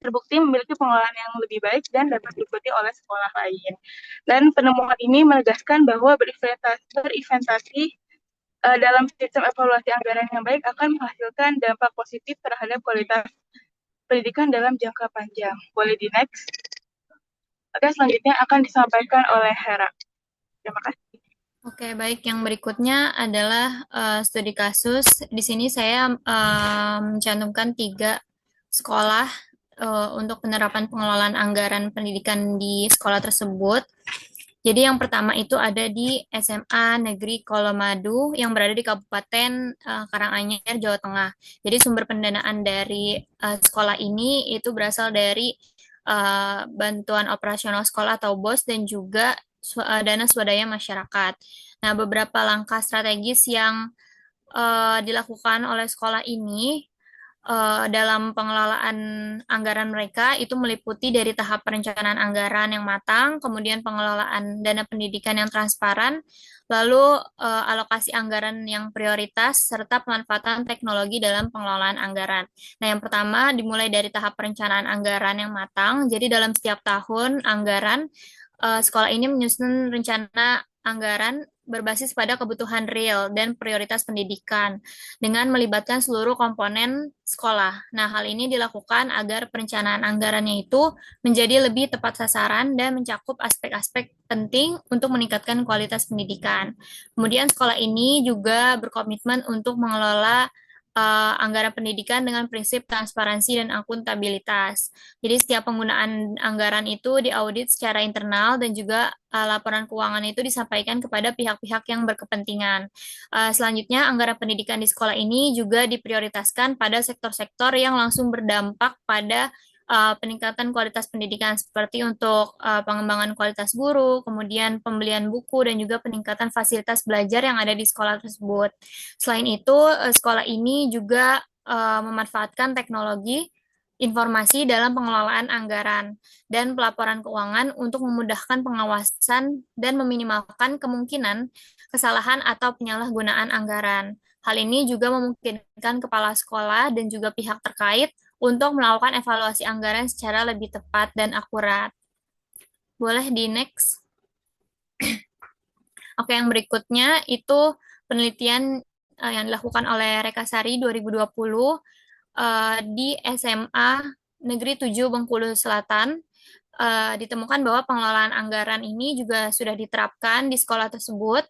Terbukti memiliki pengelolaan yang lebih baik dan dapat diikuti oleh sekolah lain. Dan penemuan ini menegaskan bahwa berinvestasi dalam sistem evaluasi anggaran yang baik akan menghasilkan dampak positif terhadap kualitas pendidikan dalam jangka panjang. Boleh di next. Oke, selanjutnya akan disampaikan oleh Hera. Terima kasih. Oke, baik. Yang berikutnya adalah studi kasus. Di sini saya mencantumkan 3 sekolah untuk penerapan pengelolaan anggaran pendidikan di sekolah tersebut. Jadi yang pertama itu ada di SMA Negeri Kolomadu yang berada di Kabupaten Karanganyar, Jawa Tengah. Jadi sumber pendanaan dari sekolah ini itu berasal dari bantuan operasional sekolah atau BOS dan juga dana swadaya masyarakat. Nah, beberapa langkah strategis yang dilakukan oleh sekolah ini dalam pengelolaan anggaran mereka itu meliputi dari tahap perencanaan anggaran yang matang, kemudian pengelolaan dana pendidikan yang transparan, lalu alokasi anggaran yang prioritas, serta pemanfaatan teknologi dalam pengelolaan anggaran. Nah, yang pertama dimulai dari tahap perencanaan anggaran yang matang. Jadi dalam setiap tahun anggaran, sekolah ini menyusun rencana anggaran berbasis pada kebutuhan real dan prioritas pendidikan dengan melibatkan seluruh komponen sekolah. Nah, hal ini dilakukan agar perencanaan anggarannya itu menjadi lebih tepat sasaran dan mencakup aspek-aspek penting untuk meningkatkan kualitas pendidikan. Kemudian sekolah ini juga berkomitmen untuk mengelola anggaran pendidikan dengan prinsip transparansi dan akuntabilitas. Jadi setiap penggunaan anggaran itu diaudit secara internal dan juga laporan keuangan itu disampaikan kepada pihak-pihak yang berkepentingan. Selanjutnya, anggaran pendidikan di sekolah ini juga diprioritaskan pada sektor-sektor yang langsung berdampak pada peningkatan kualitas pendidikan seperti untuk pengembangan kualitas guru, kemudian pembelian buku, dan juga peningkatan fasilitas belajar yang ada di sekolah tersebut. Selain itu, sekolah ini juga memanfaatkan teknologi informasi dalam pengelolaan anggaran dan pelaporan keuangan untuk memudahkan pengawasan dan meminimalkan kemungkinan kesalahan atau penyalahgunaan anggaran. Hal ini juga memungkinkan kepala sekolah dan juga pihak terkait untuk melakukan evaluasi anggaran secara lebih tepat dan akurat. Boleh di next. Oke, yang berikutnya itu penelitian yang dilakukan oleh Rekasari 2020 di SMA Negeri 7 Bengkulu Selatan. Ditemukan bahwa pengelolaan anggaran ini juga sudah diterapkan di sekolah tersebut,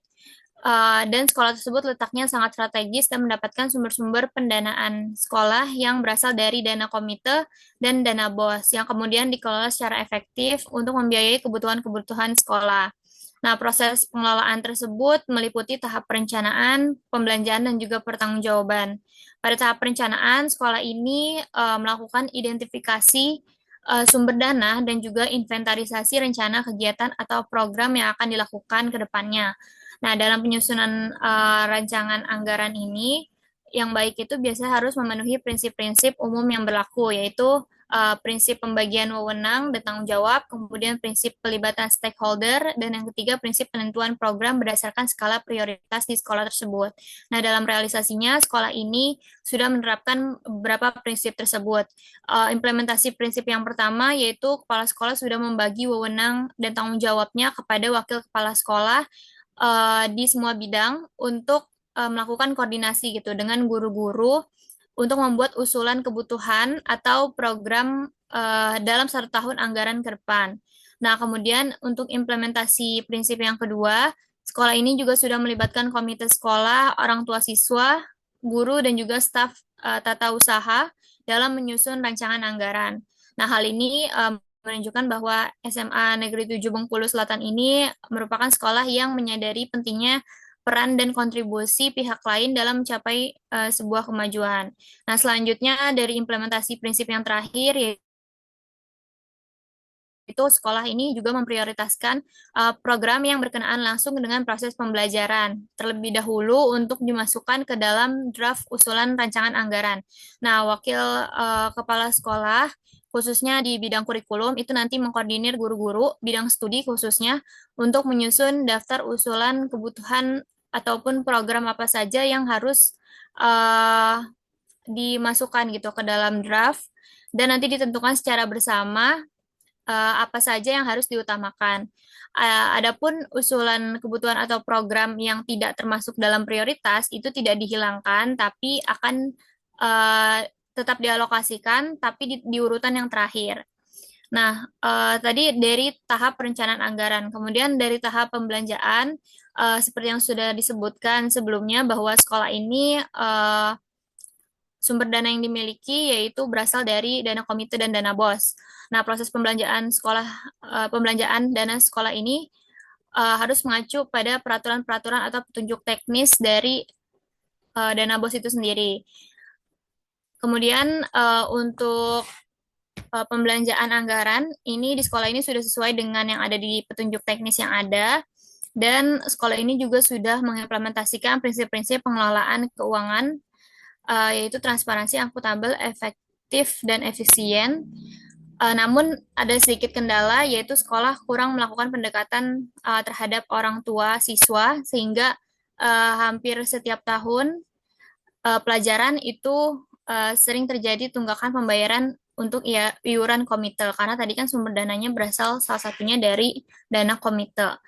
dan sekolah tersebut letaknya sangat strategis dan mendapatkan sumber-sumber pendanaan sekolah yang berasal dari dana komite dan dana BOS yang kemudian dikelola secara efektif untuk membiayai kebutuhan-kebutuhan sekolah. Nah, proses pengelolaan tersebut meliputi tahap perencanaan, pembelanjaan, dan juga pertanggungjawaban. Pada tahap perencanaan, sekolah ini melakukan identifikasi sumber dana dan juga inventarisasi rencana kegiatan atau program yang akan dilakukan ke depannya. Nah, dalam penyusunan rancangan anggaran ini, yang baik itu biasanya harus memenuhi prinsip-prinsip umum yang berlaku, yaitu prinsip pembagian wewenang dan tanggung jawab, kemudian prinsip pelibatan stakeholder, dan yang ketiga prinsip penentuan program berdasarkan skala prioritas di sekolah tersebut. Nah, dalam realisasinya, sekolah ini sudah menerapkan beberapa prinsip tersebut. Implementasi prinsip yang pertama yaitu kepala sekolah sudah membagi wewenang dan tanggung jawabnya kepada wakil kepala sekolah di semua bidang untuk melakukan koordinasi gitu dengan guru-guru untuk membuat usulan kebutuhan atau program dalam 1 tahun anggaran ke depan. Nah, kemudian untuk implementasi prinsip yang kedua, sekolah ini juga sudah melibatkan komite sekolah, orang tua siswa, guru, dan juga staf tata usaha dalam menyusun rancangan anggaran. Nah, hal ini menunjukkan bahwa SMA Negeri 7 Bengkulu Selatan ini merupakan sekolah yang menyadari pentingnya peran dan kontribusi pihak lain dalam mencapai sebuah kemajuan. Nah, selanjutnya dari implementasi prinsip yang terakhir, yaitu sekolah ini juga memprioritaskan program yang berkenaan langsung dengan proses pembelajaran, terlebih dahulu untuk dimasukkan ke dalam draft usulan rancangan anggaran. Nah, wakil kepala sekolah khususnya di bidang kurikulum, itu nanti mengkoordinir guru-guru bidang studi khususnya untuk menyusun daftar usulan kebutuhan ataupun program apa saja yang harus dimasukkan gitu ke dalam draft, dan nanti ditentukan secara bersama apa saja yang harus diutamakan. Adapun usulan kebutuhan atau program yang tidak termasuk dalam prioritas itu tidak dihilangkan, tapi akan tetap dialokasikan, tapi di urutan yang terakhir. Nah, tadi dari tahap perencanaan anggaran, kemudian dari tahap pembelanjaan, seperti yang sudah disebutkan sebelumnya bahwa sekolah ini sumber dana yang dimiliki yaitu berasal dari dana komite dan dana BOS. Nah, proses pembelanjaan pembelanjaan dana sekolah ini harus mengacu pada peraturan-peraturan atau petunjuk teknis dari dana BOS itu sendiri. Kemudian untuk pembelanjaan anggaran ini di sekolah ini sudah sesuai dengan yang ada di petunjuk teknis yang ada, dan sekolah ini juga sudah mengimplementasikan prinsip-prinsip pengelolaan keuangan, yaitu transparansi, akuntabel, efektif, dan efisien. Namun ada sedikit kendala, yaitu sekolah kurang melakukan pendekatan terhadap orang tua siswa, sehingga hampir setiap tahun pelajaran itu sering terjadi tunggakan pembayaran untuk iuran komite, karena tadi kan sumber dananya berasal salah satunya dari dana komite.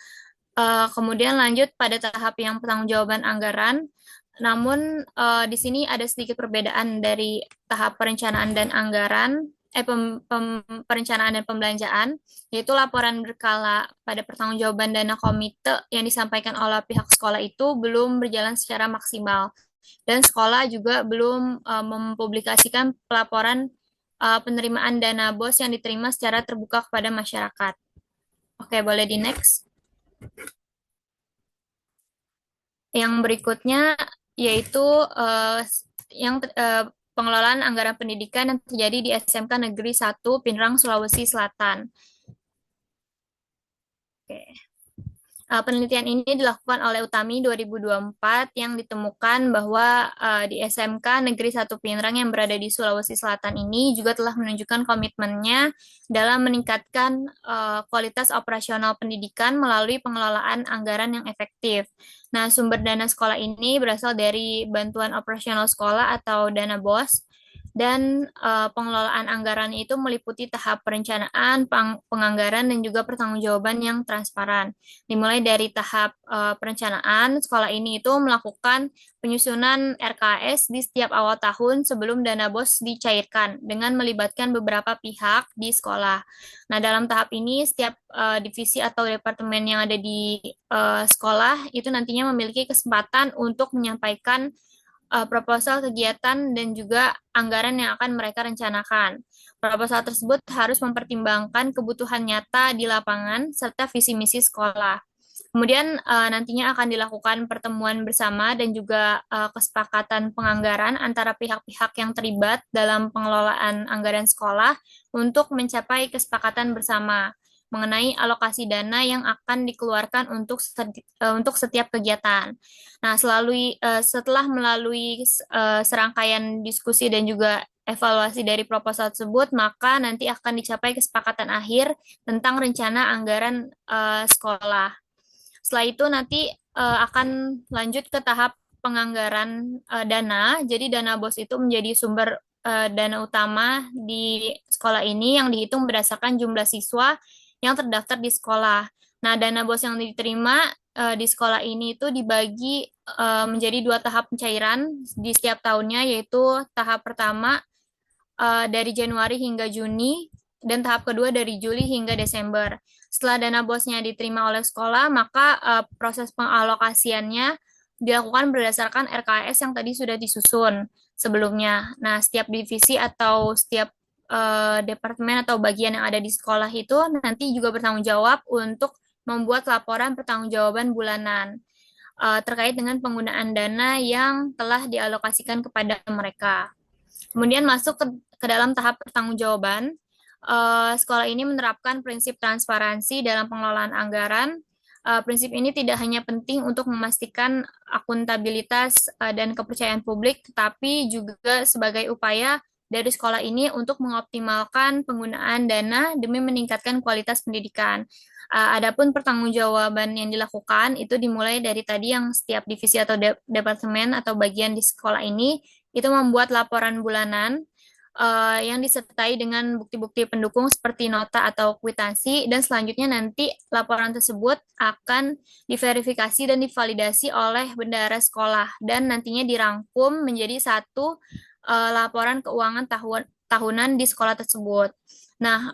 Kemudian lanjut pada tahap yang pertanggungjawaban anggaran. Namun di sini ada sedikit perbedaan dari tahap perencanaan dan anggaran, perencanaan dan pembelanjaan, yaitu laporan berkala pada pertanggungjawaban dana komite yang disampaikan oleh pihak sekolah itu belum berjalan secara maksimal. Dan sekolah juga belum mempublikasikan pelaporan penerimaan dana BOS yang diterima secara terbuka kepada masyarakat. Oke, boleh di next. Yang berikutnya yaitu pengelolaan anggaran pendidikan yang terjadi di SMK Negeri 1 Pinrang, Sulawesi Selatan. Oke. Penelitian ini dilakukan oleh Utami 2024 yang ditemukan bahwa di SMK Negeri 1 Pinrang yang berada di Sulawesi Selatan ini juga telah menunjukkan komitmennya dalam meningkatkan kualitas operasional pendidikan melalui pengelolaan anggaran yang efektif. Nah, sumber dana sekolah ini berasal dari bantuan operasional sekolah atau dana BOS, dan pengelolaan anggaran itu meliputi tahap perencanaan, penganggaran, dan juga pertanggungjawaban yang transparan. Dimulai dari tahap perencanaan, sekolah ini itu melakukan penyusunan RKS di setiap awal tahun sebelum dana BOS dicairkan dengan melibatkan beberapa pihak di sekolah. Nah, dalam tahap ini setiap divisi atau departemen yang ada di sekolah itu nantinya memiliki kesempatan untuk menyampaikan proposal kegiatan dan juga anggaran yang akan mereka rencanakan. Proposal tersebut harus mempertimbangkan kebutuhan nyata di lapangan serta visi misi sekolah. Kemudian nantinya akan dilakukan pertemuan bersama dan juga kesepakatan penganggaran antara pihak-pihak yang terlibat dalam pengelolaan anggaran sekolah untuk mencapai kesepakatan bersama mengenai alokasi dana yang akan dikeluarkan untuk setiap kegiatan. Nah, setelah melalui serangkaian diskusi dan juga evaluasi dari proposal tersebut, maka nanti akan dicapai kesepakatan akhir tentang rencana anggaran sekolah. Setelah itu nanti akan lanjut ke tahap penganggaran dana. Jadi dana BOS itu menjadi sumber dana utama di sekolah ini yang dihitung berdasarkan jumlah siswa yang terdaftar di sekolah. Nah, dana BOS yang diterima di sekolah ini itu dibagi menjadi 2 tahap pencairan di setiap tahunnya, yaitu tahap pertama dari Januari hingga Juni, dan tahap kedua dari Juli hingga Desember. Setelah dana BOS-nya diterima oleh sekolah, maka proses pengalokasiannya dilakukan berdasarkan RKS yang tadi sudah disusun sebelumnya. Nah, setiap divisi atau setiap departemen atau bagian yang ada di sekolah itu nanti juga bertanggung jawab untuk membuat laporan pertanggungjawaban bulanan terkait dengan penggunaan dana yang telah dialokasikan kepada mereka. Kemudian masuk ke dalam tahap pertanggungjawaban. Sekolah ini menerapkan prinsip transparansi dalam pengelolaan anggaran. Prinsip ini tidak hanya penting untuk memastikan akuntabilitas dan kepercayaan publik, tetapi juga sebagai upaya dari sekolah ini untuk mengoptimalkan penggunaan dana demi meningkatkan kualitas pendidikan. Adapun pertanggungjawaban yang dilakukan itu dimulai dari tadi yang setiap divisi atau departemen atau bagian di sekolah ini itu membuat laporan bulanan yang disertai dengan bukti-bukti pendukung seperti nota atau kwitansi, dan selanjutnya nanti laporan tersebut akan diverifikasi dan divalidasi oleh bendahara sekolah dan nantinya dirangkum menjadi satu laporan keuangan tahunan di sekolah tersebut. Nah,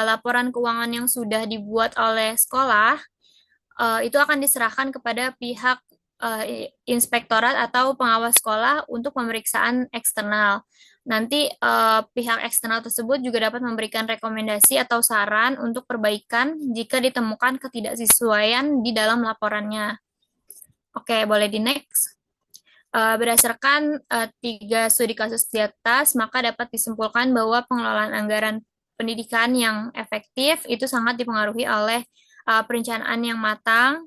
laporan keuangan yang sudah dibuat oleh sekolah itu akan diserahkan kepada pihak inspektorat atau pengawas sekolah untuk pemeriksaan eksternal. Nanti pihak eksternal tersebut juga dapat memberikan rekomendasi atau saran untuk perbaikan jika ditemukan ketidaksesuaian di dalam laporannya. Oke, boleh di next. Berdasarkan 3 studi kasus di atas, maka dapat disimpulkan bahwa pengelolaan anggaran pendidikan yang efektif itu sangat dipengaruhi oleh perencanaan yang matang,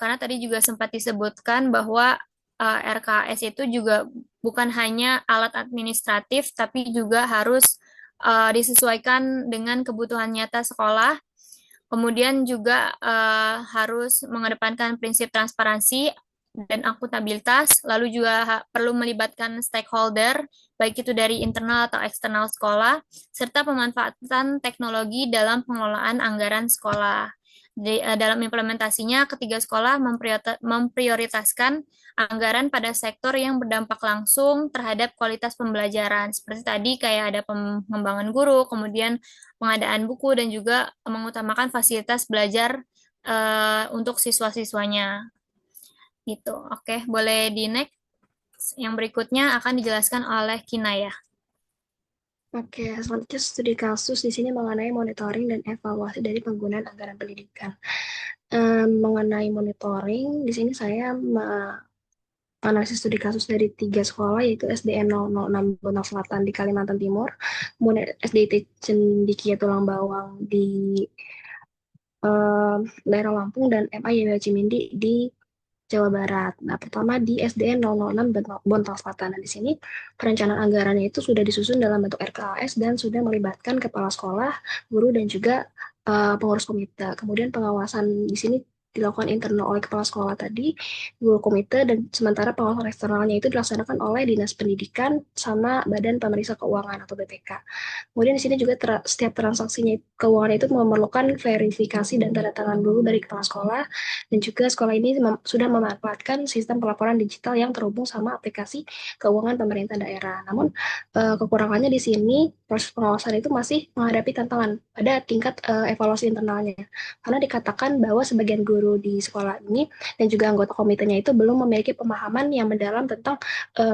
karena tadi juga sempat disebutkan bahwa RKS itu juga bukan hanya alat administratif, tapi juga harus disesuaikan dengan kebutuhan nyata sekolah. Kemudian juga harus mengedepankan prinsip transparansi dan akuntabilitas, lalu juga perlu melibatkan stakeholder, baik itu dari internal atau eksternal sekolah, serta pemanfaatan teknologi dalam pengelolaan anggaran sekolah. Dalam implementasinya, ketiga sekolah memprioritaskan anggaran pada sektor yang berdampak langsung terhadap kualitas pembelajaran. Seperti tadi kayak ada pengembangan guru, kemudian pengadaan buku, dan juga mengutamakan fasilitas belajar untuk siswa-siswanya. Gitu. Oke, boleh di next. Yang berikutnya akan dijelaskan oleh Kinaya. Oke, selanjutnya studi kasus di sini mengenai monitoring dan evaluasi dari penggunaan anggaran pendidikan. Mengenai monitoring, di sini saya analisis studi kasus dari 3 sekolah, yaitu SDN 006 Bonang Selatan di Kalimantan Timur, kemudian SDIT Cendikia Tulang Bawang di daerah Lampung, dan MA Cimindi di Jawa Barat. Nah, pertama di SDN 006 Bontang Selatan. Nah, di sini perencanaan anggarannya itu sudah disusun dalam bentuk RKAS dan sudah melibatkan kepala sekolah, guru, dan juga pengurus komite. Kemudian pengawasan di sini dilakukan internal oleh kepala sekolah tadi, guru komite, dan sementara pengawasan eksternalnya itu dilaksanakan oleh Dinas Pendidikan sama Badan Pemeriksa Keuangan atau BPK. Kemudian di sini juga setiap transaksinya keuangan itu memerlukan verifikasi dan tanda tangan dulu dari kepala sekolah, dan juga sekolah ini sudah memanfaatkan sistem pelaporan digital yang terhubung sama aplikasi keuangan pemerintah daerah. Namun kekurangannya di sini proses pengawasan itu masih menghadapi tantangan pada tingkat evaluasi internalnya, karena dikatakan bahwa sebagian guru di sekolah ini dan juga anggota komitenya itu belum memiliki pemahaman yang mendalam tentang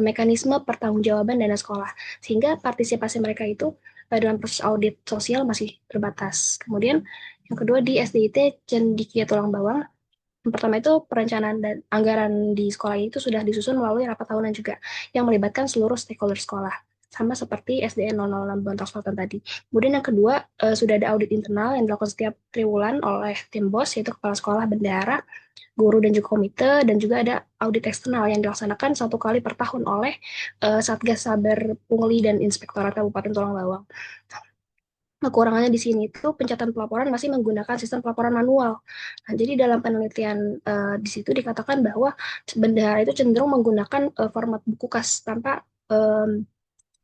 mekanisme pertanggungjawaban dana sekolah, sehingga partisipasi mereka itu dalam proses audit sosial masih terbatas. Kemudian yang kedua di SDIT Cendikia Tulang Bawang, yang pertama itu perencanaan dan anggaran di sekolah itu sudah disusun melalui rapat tahunan juga yang melibatkan seluruh stakeholder sekolah, sama seperti SDN 006 Bontang Selatan tadi. Kemudian yang kedua, sudah ada audit internal yang dilakukan setiap triwulan oleh tim BOS, yaitu kepala sekolah, bendahara, guru, dan juga komite, dan juga ada audit eksternal yang dilaksanakan 1 kali per tahun oleh Satgas Saber Pungli dan Inspektorat Kabupaten Tulang Bawang. Kekurangannya di sini itu pencatatan pelaporan masih menggunakan sistem pelaporan manual. Nah, jadi dalam penelitian di situ dikatakan bahwa bendahara itu cenderung menggunakan format buku kas tanpa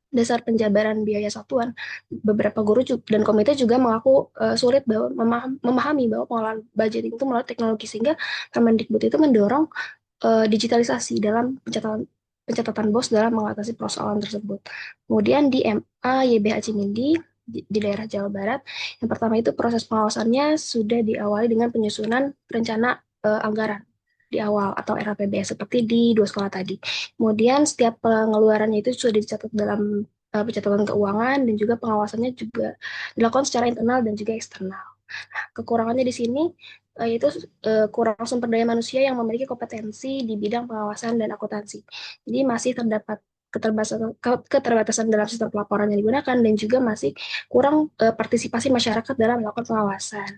dasar penjabaran biaya satuan. Beberapa guru dan komite juga mengaku sulit memahami bahwa pengelolaan budget itu melalui teknologi, sehingga Kemendikbud itu mendorong digitalisasi dalam pencatatan BOS dalam mengatasi persoalan tersebut. Kemudian di MA YBH Cimindi di daerah Jawa Barat, yang pertama itu proses pengawasannya sudah diawali dengan penyusunan rencana anggaran di awal atau RAPBS seperti di 2 sekolah tadi. Kemudian setiap pengeluarannya itu sudah dicatat dalam pencatatan keuangan, dan juga pengawasannya juga dilakukan secara internal dan juga eksternal. Nah, kekurangannya di sini yaitu kurang sumber daya manusia yang memiliki kompetensi di bidang pengawasan dan akuntansi. Jadi masih terdapat keterbatasan dalam sistem pelaporan yang digunakan, dan juga masih kurang partisipasi masyarakat dalam melakukan pengawasan.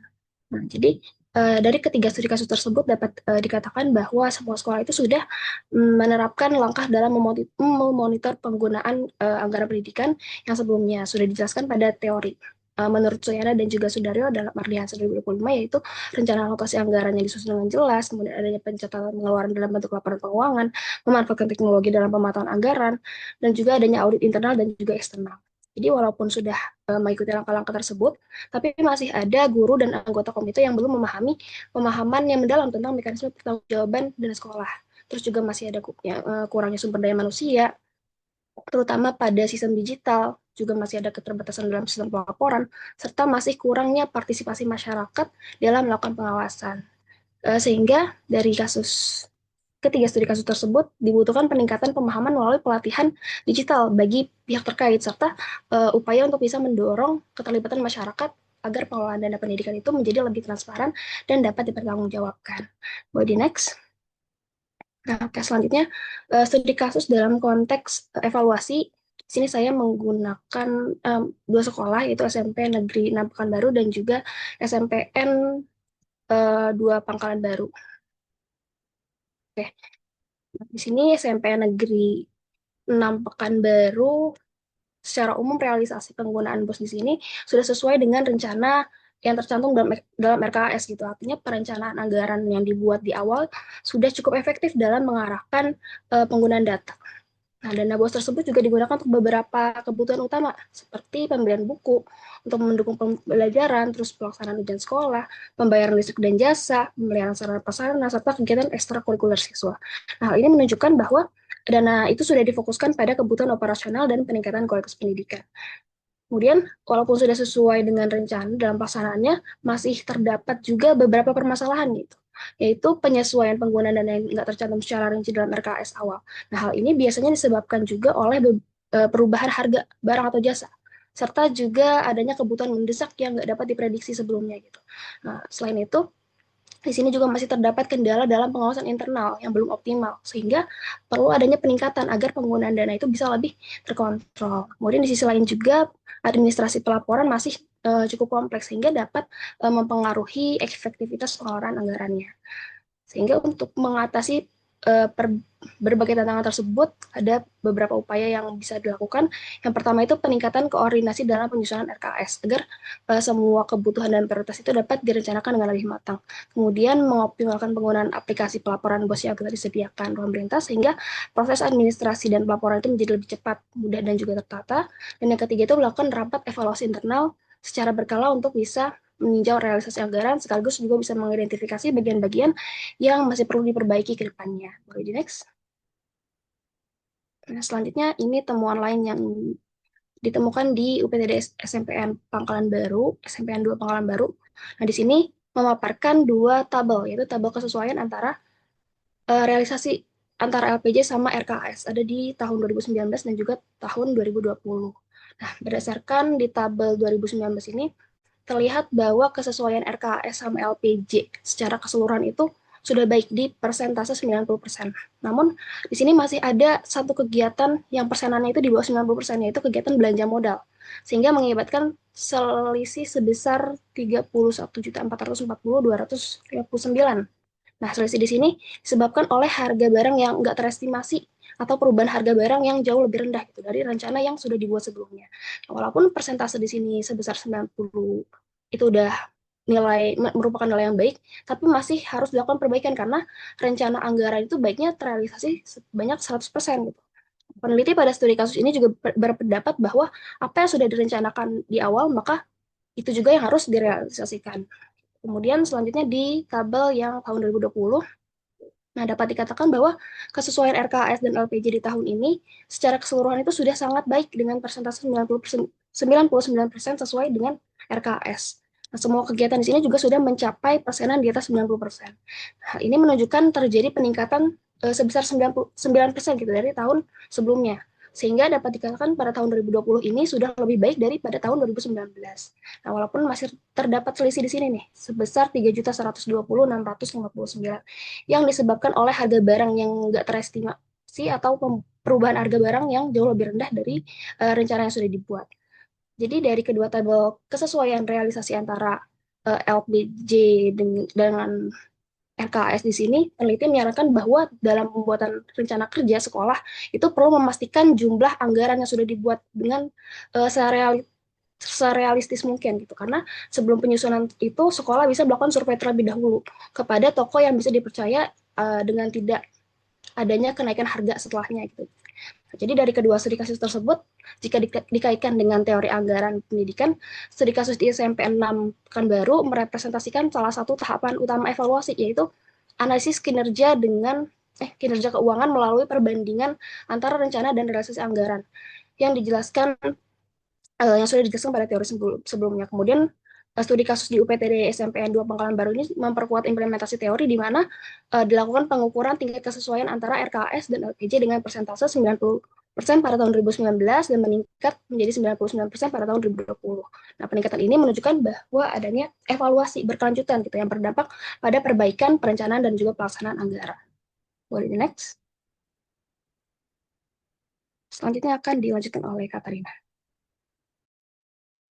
Nah, jadi dari ketiga studi kasus tersebut dapat dikatakan bahwa semua sekolah itu sudah menerapkan langkah dalam memonitor penggunaan anggaran pendidikan yang sebelumnya sudah dijelaskan pada teori. Menurut Suyana dan juga Sudaryo dalam Mardihansa 2025, yaitu rencana alokasi anggaran yang disusun dengan jelas, kemudian adanya pencatatan pengeluaran dalam bentuk laporan keuangan, memanfaatkan teknologi dalam pemantauan anggaran, dan juga adanya audit internal dan juga eksternal. Jadi walaupun sudah mengikuti langkah-langkah tersebut, tapi masih ada guru dan anggota komite yang belum memahami pemahaman yang mendalam tentang mekanisme pertanggungjawaban dana sekolah. Terus juga masih ada kurangnya sumber daya manusia, terutama pada sistem digital, juga masih ada keterbatasan dalam sistem pelaporan, serta masih kurangnya partisipasi masyarakat dalam melakukan pengawasan. Sehingga dari ketiga studi kasus tersebut dibutuhkan peningkatan pemahaman melalui pelatihan digital bagi pihak terkait, serta upaya untuk bisa mendorong keterlibatan masyarakat agar pengelolaan dana pendidikan itu menjadi lebih transparan dan dapat dipertanggungjawabkan. Boleh di next. Nah, oke, selanjutnya studi kasus dalam konteks evaluasi. Di sini saya menggunakan 2 sekolah, yaitu SMP Negeri 6 Pekanbaru dan juga SMPN 2 Pangkalan Baru. Oke, di sini SMPN Negeri 6 Pekanbaru secara umum realisasi penggunaan BOS di sini sudah sesuai dengan rencana yang tercantum dalam RKAS gitu. Artinya perencanaan anggaran yang dibuat di awal sudah cukup efektif dalam mengarahkan penggunaan data. Nah, dana BOS tersebut juga digunakan untuk beberapa kebutuhan utama, seperti pembelian buku, untuk mendukung pembelajaran, terus pelaksanaan ujian sekolah, pembayaran listrik dan jasa, pemeliharaan sarana prasarana, serta kegiatan ekstrakurikuler siswa. Nah, hal ini menunjukkan bahwa dana itu sudah difokuskan pada kebutuhan operasional dan peningkatan kualitas pendidikan. Kemudian, walaupun sudah sesuai dengan rencana dalam pelaksanaannya, masih terdapat juga beberapa permasalahan gitu, yaitu penyesuaian penggunaan dana yang nggak tercantum secara rinci dalam RKS awal. Nah, hal ini biasanya disebabkan juga oleh perubahan harga barang atau jasa, serta juga adanya kebutuhan mendesak yang nggak dapat diprediksi sebelumnya gitu. Nah, selain itu, di sini juga masih terdapat kendala dalam pengawasan internal yang belum optimal, sehingga perlu adanya peningkatan agar penggunaan dana itu bisa lebih terkontrol. Kemudian di sisi lain juga administrasi pelaporan masih cukup kompleks, sehingga dapat mempengaruhi efektivitas pengeluaran anggarannya. Sehingga untuk mengatasi berbagai tantangan tersebut, ada beberapa upaya yang bisa dilakukan. Yang pertama itu peningkatan koordinasi dalam penyusunan RKS, agar semua kebutuhan dan prioritas itu dapat direncanakan dengan lebih matang. Kemudian mengoptimalkan penggunaan aplikasi pelaporan BOS yang telah disediakan pemerintah, sehingga proses administrasi dan pelaporan itu menjadi lebih cepat, mudah, dan juga tertata. Dan yang ketiga itu melakukan rapat evaluasi internal secara berkala untuk bisa meninjau realisasi anggaran, sekaligus juga bisa mengidentifikasi bagian-bagian yang masih perlu diperbaiki ke depannya. Boleh di next. Nah, selanjutnya ini temuan lain yang ditemukan di UPTD SMPN Pangkalan Baru, SMPN 2 Pangkalan Baru. Nah, di sini memaparkan dua tabel, yaitu tabel kesesuaian antara realisasi antara LPJ sama RKS, ada di tahun 2019 dan juga tahun 2020. Nah, berdasarkan di tabel 2019 ini, terlihat bahwa kesesuaian RKS sama LPJ secara keseluruhan itu sudah baik di persentase 90%. Namun, di sini masih ada satu kegiatan yang persenannya itu di bawah 90%, yaitu kegiatan belanja modal. Sehingga mengakibatkan selisih sebesar 31.440.259. Nah, selisih di sini disebabkan oleh harga barang yang nggak terestimasi atau perubahan harga barang yang jauh lebih rendah gitu dari rencana yang sudah dibuat sebelumnya. Nah, walaupun persentase di sini sebesar 90 itu udah merupakan nilai yang baik, tapi masih harus dilakukan perbaikan karena rencana anggaran itu baiknya terrealisasi sebanyak 100% gitu. Peneliti pada studi kasus ini juga berpendapat bahwa apa yang sudah direncanakan di awal, maka itu juga yang harus direalisasikan. Kemudian selanjutnya di tabel yang tahun 2020, nah, dapat dikatakan bahwa kesesuaian RKS dan LPJ di tahun ini secara keseluruhan itu sudah sangat baik dengan persentase 99% sesuai dengan RKS. Nah, semua kegiatan di sini juga sudah mencapai persenan di atas 90%. Nah, ini menunjukkan terjadi peningkatan sebesar 99% gitu dari tahun sebelumnya. Sehingga dapat dikatakan pada tahun 2020 ini sudah lebih baik daripada tahun 2019. Nah, walaupun masih terdapat selisih di sini nih, sebesar 3.120.659 yang disebabkan oleh harga barang yang nggak terestimasi atau perubahan harga barang yang jauh lebih rendah dari rencana yang sudah dibuat. Jadi dari kedua tabel kesesuaian realisasi antara LPJ dengan RKS di sini, peneliti menyarankan bahwa dalam pembuatan rencana kerja sekolah itu perlu memastikan jumlah anggaran yang sudah dibuat dengan serealistis mungkin gitu, karena sebelum penyusunan itu sekolah bisa melakukan survei terlebih dahulu kepada toko yang bisa dipercaya dengan tidak adanya kenaikan harga setelahnya gitu. Jadi dari kedua studi kasus tersebut, jika dikaitkan dengan teori anggaran pendidikan, studi kasus di SMP 6 Pekanbaru merepresentasikan salah satu tahapan utama evaluasi, yaitu analisis kinerja kinerja keuangan melalui perbandingan antara rencana dan realisasi anggaran yang sudah dijelaskan pada teori sebelumnya. Kemudian studi kasus di UPTD SMPN 2 Pangkalan Baru ini memperkuat implementasi teori di mana dilakukan pengukuran tingkat kesesuaian antara RKS dan LPJ dengan persentase 90% pada tahun 2019 dan meningkat menjadi 99% pada tahun 2020. Nah, peningkatan ini menunjukkan bahwa adanya evaluasi berkelanjutan gitu yang berdampak pada perbaikan perencanaan dan juga pelaksanaan anggaran. Boleh di next. Selanjutnya akan dilanjutkan oleh Katarina.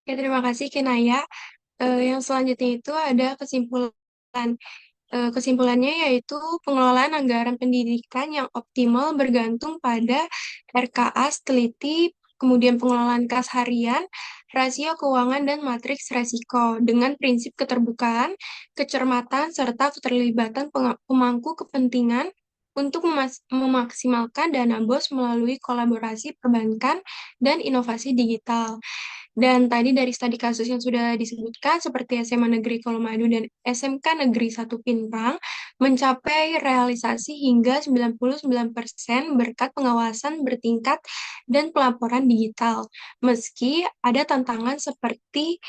Oke, terima kasih Kinaya. Yang selanjutnya itu ada kesimpulan. Kesimpulannya yaitu pengelolaan anggaran pendidikan yang optimal bergantung pada RKAS teliti, kemudian pengelolaan kas harian, rasio keuangan, dan matriks resiko dengan prinsip keterbukaan, kecermatan, serta keterlibatan pemangku kepentingan untuk memaksimalkan dana BOS melalui kolaborasi perbankan dan inovasi digital. Dan tadi dari studi kasus yang sudah disebutkan seperti SMA Negeri Colomadu dan SMK Negeri 1 Pinrang mencapai realisasi hingga 99% berkat pengawasan bertingkat dan pelaporan digital. Meski ada tantangan seperti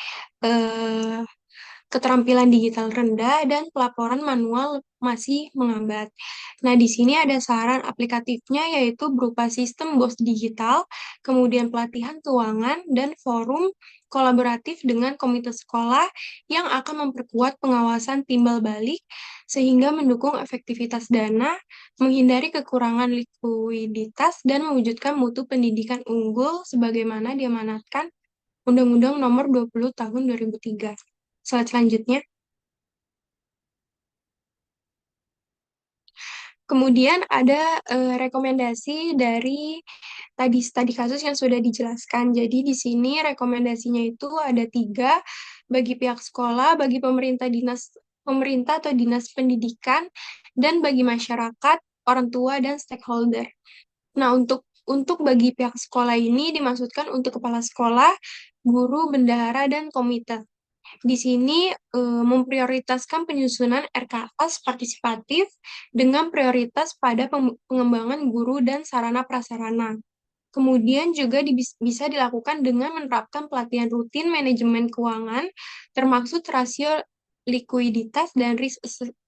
keterampilan digital rendah dan pelaporan manual masih menghambat. Nah, di sini ada saran aplikatifnya yaitu berupa sistem BOS digital, kemudian pelatihan keuangan, dan forum kolaboratif dengan komite sekolah yang akan memperkuat pengawasan timbal balik sehingga mendukung efektivitas dana, menghindari kekurangan likuiditas, dan mewujudkan mutu pendidikan unggul sebagaimana diamanatkan Undang-Undang Nomor 20 Tahun 2003. Slide selanjutnya. Kemudian ada rekomendasi dari tadi studi kasus yang sudah dijelaskan. Jadi di sini rekomendasinya itu ada 3 bagi pihak sekolah, bagi pemerintah atau dinas pendidikan, dan bagi masyarakat, orang tua, dan stakeholder. Nah, untuk bagi pihak sekolah ini dimaksudkan untuk kepala sekolah, guru, bendahara, dan komite. Di sini memprioritaskan penyusunan RKS partisipatif dengan prioritas pada pengembangan guru dan sarana prasarana. Kemudian juga bisa dilakukan dengan menerapkan pelatihan rutin manajemen keuangan, termasuk rasio likuiditas dan risk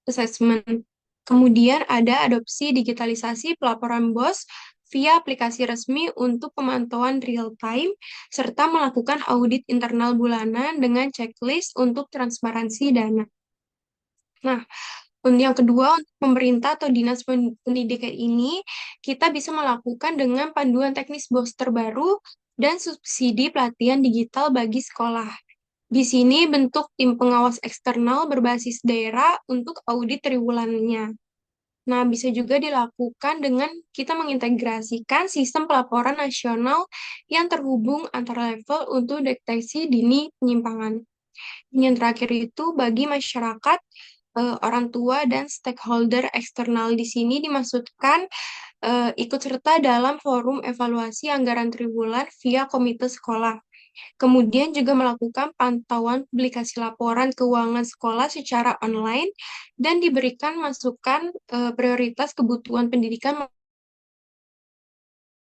assessment. Kemudian ada adopsi digitalisasi pelaporan BOS via aplikasi resmi untuk pemantauan real-time, serta melakukan audit internal bulanan dengan checklist untuk transparansi dana. Nah, yang kedua, untuk pemerintah atau dinas pendidikan ini, kita bisa melakukan dengan panduan teknis BOS terbaru dan subsidi pelatihan digital bagi sekolah. Di sini bentuk tim pengawas eksternal berbasis daerah untuk audit triwulannya. Nah, bisa juga dilakukan dengan kita mengintegrasikan sistem pelaporan nasional yang terhubung antar level untuk deteksi dini penyimpangan. Yang terakhir itu bagi masyarakat, orang tua, dan stakeholder eksternal di sini dimaksudkan ikut serta dalam forum evaluasi anggaran triwulan via komite sekolah. Kemudian juga melakukan pantauan publikasi laporan keuangan sekolah secara online dan diberikan masukan prioritas kebutuhan pendidikan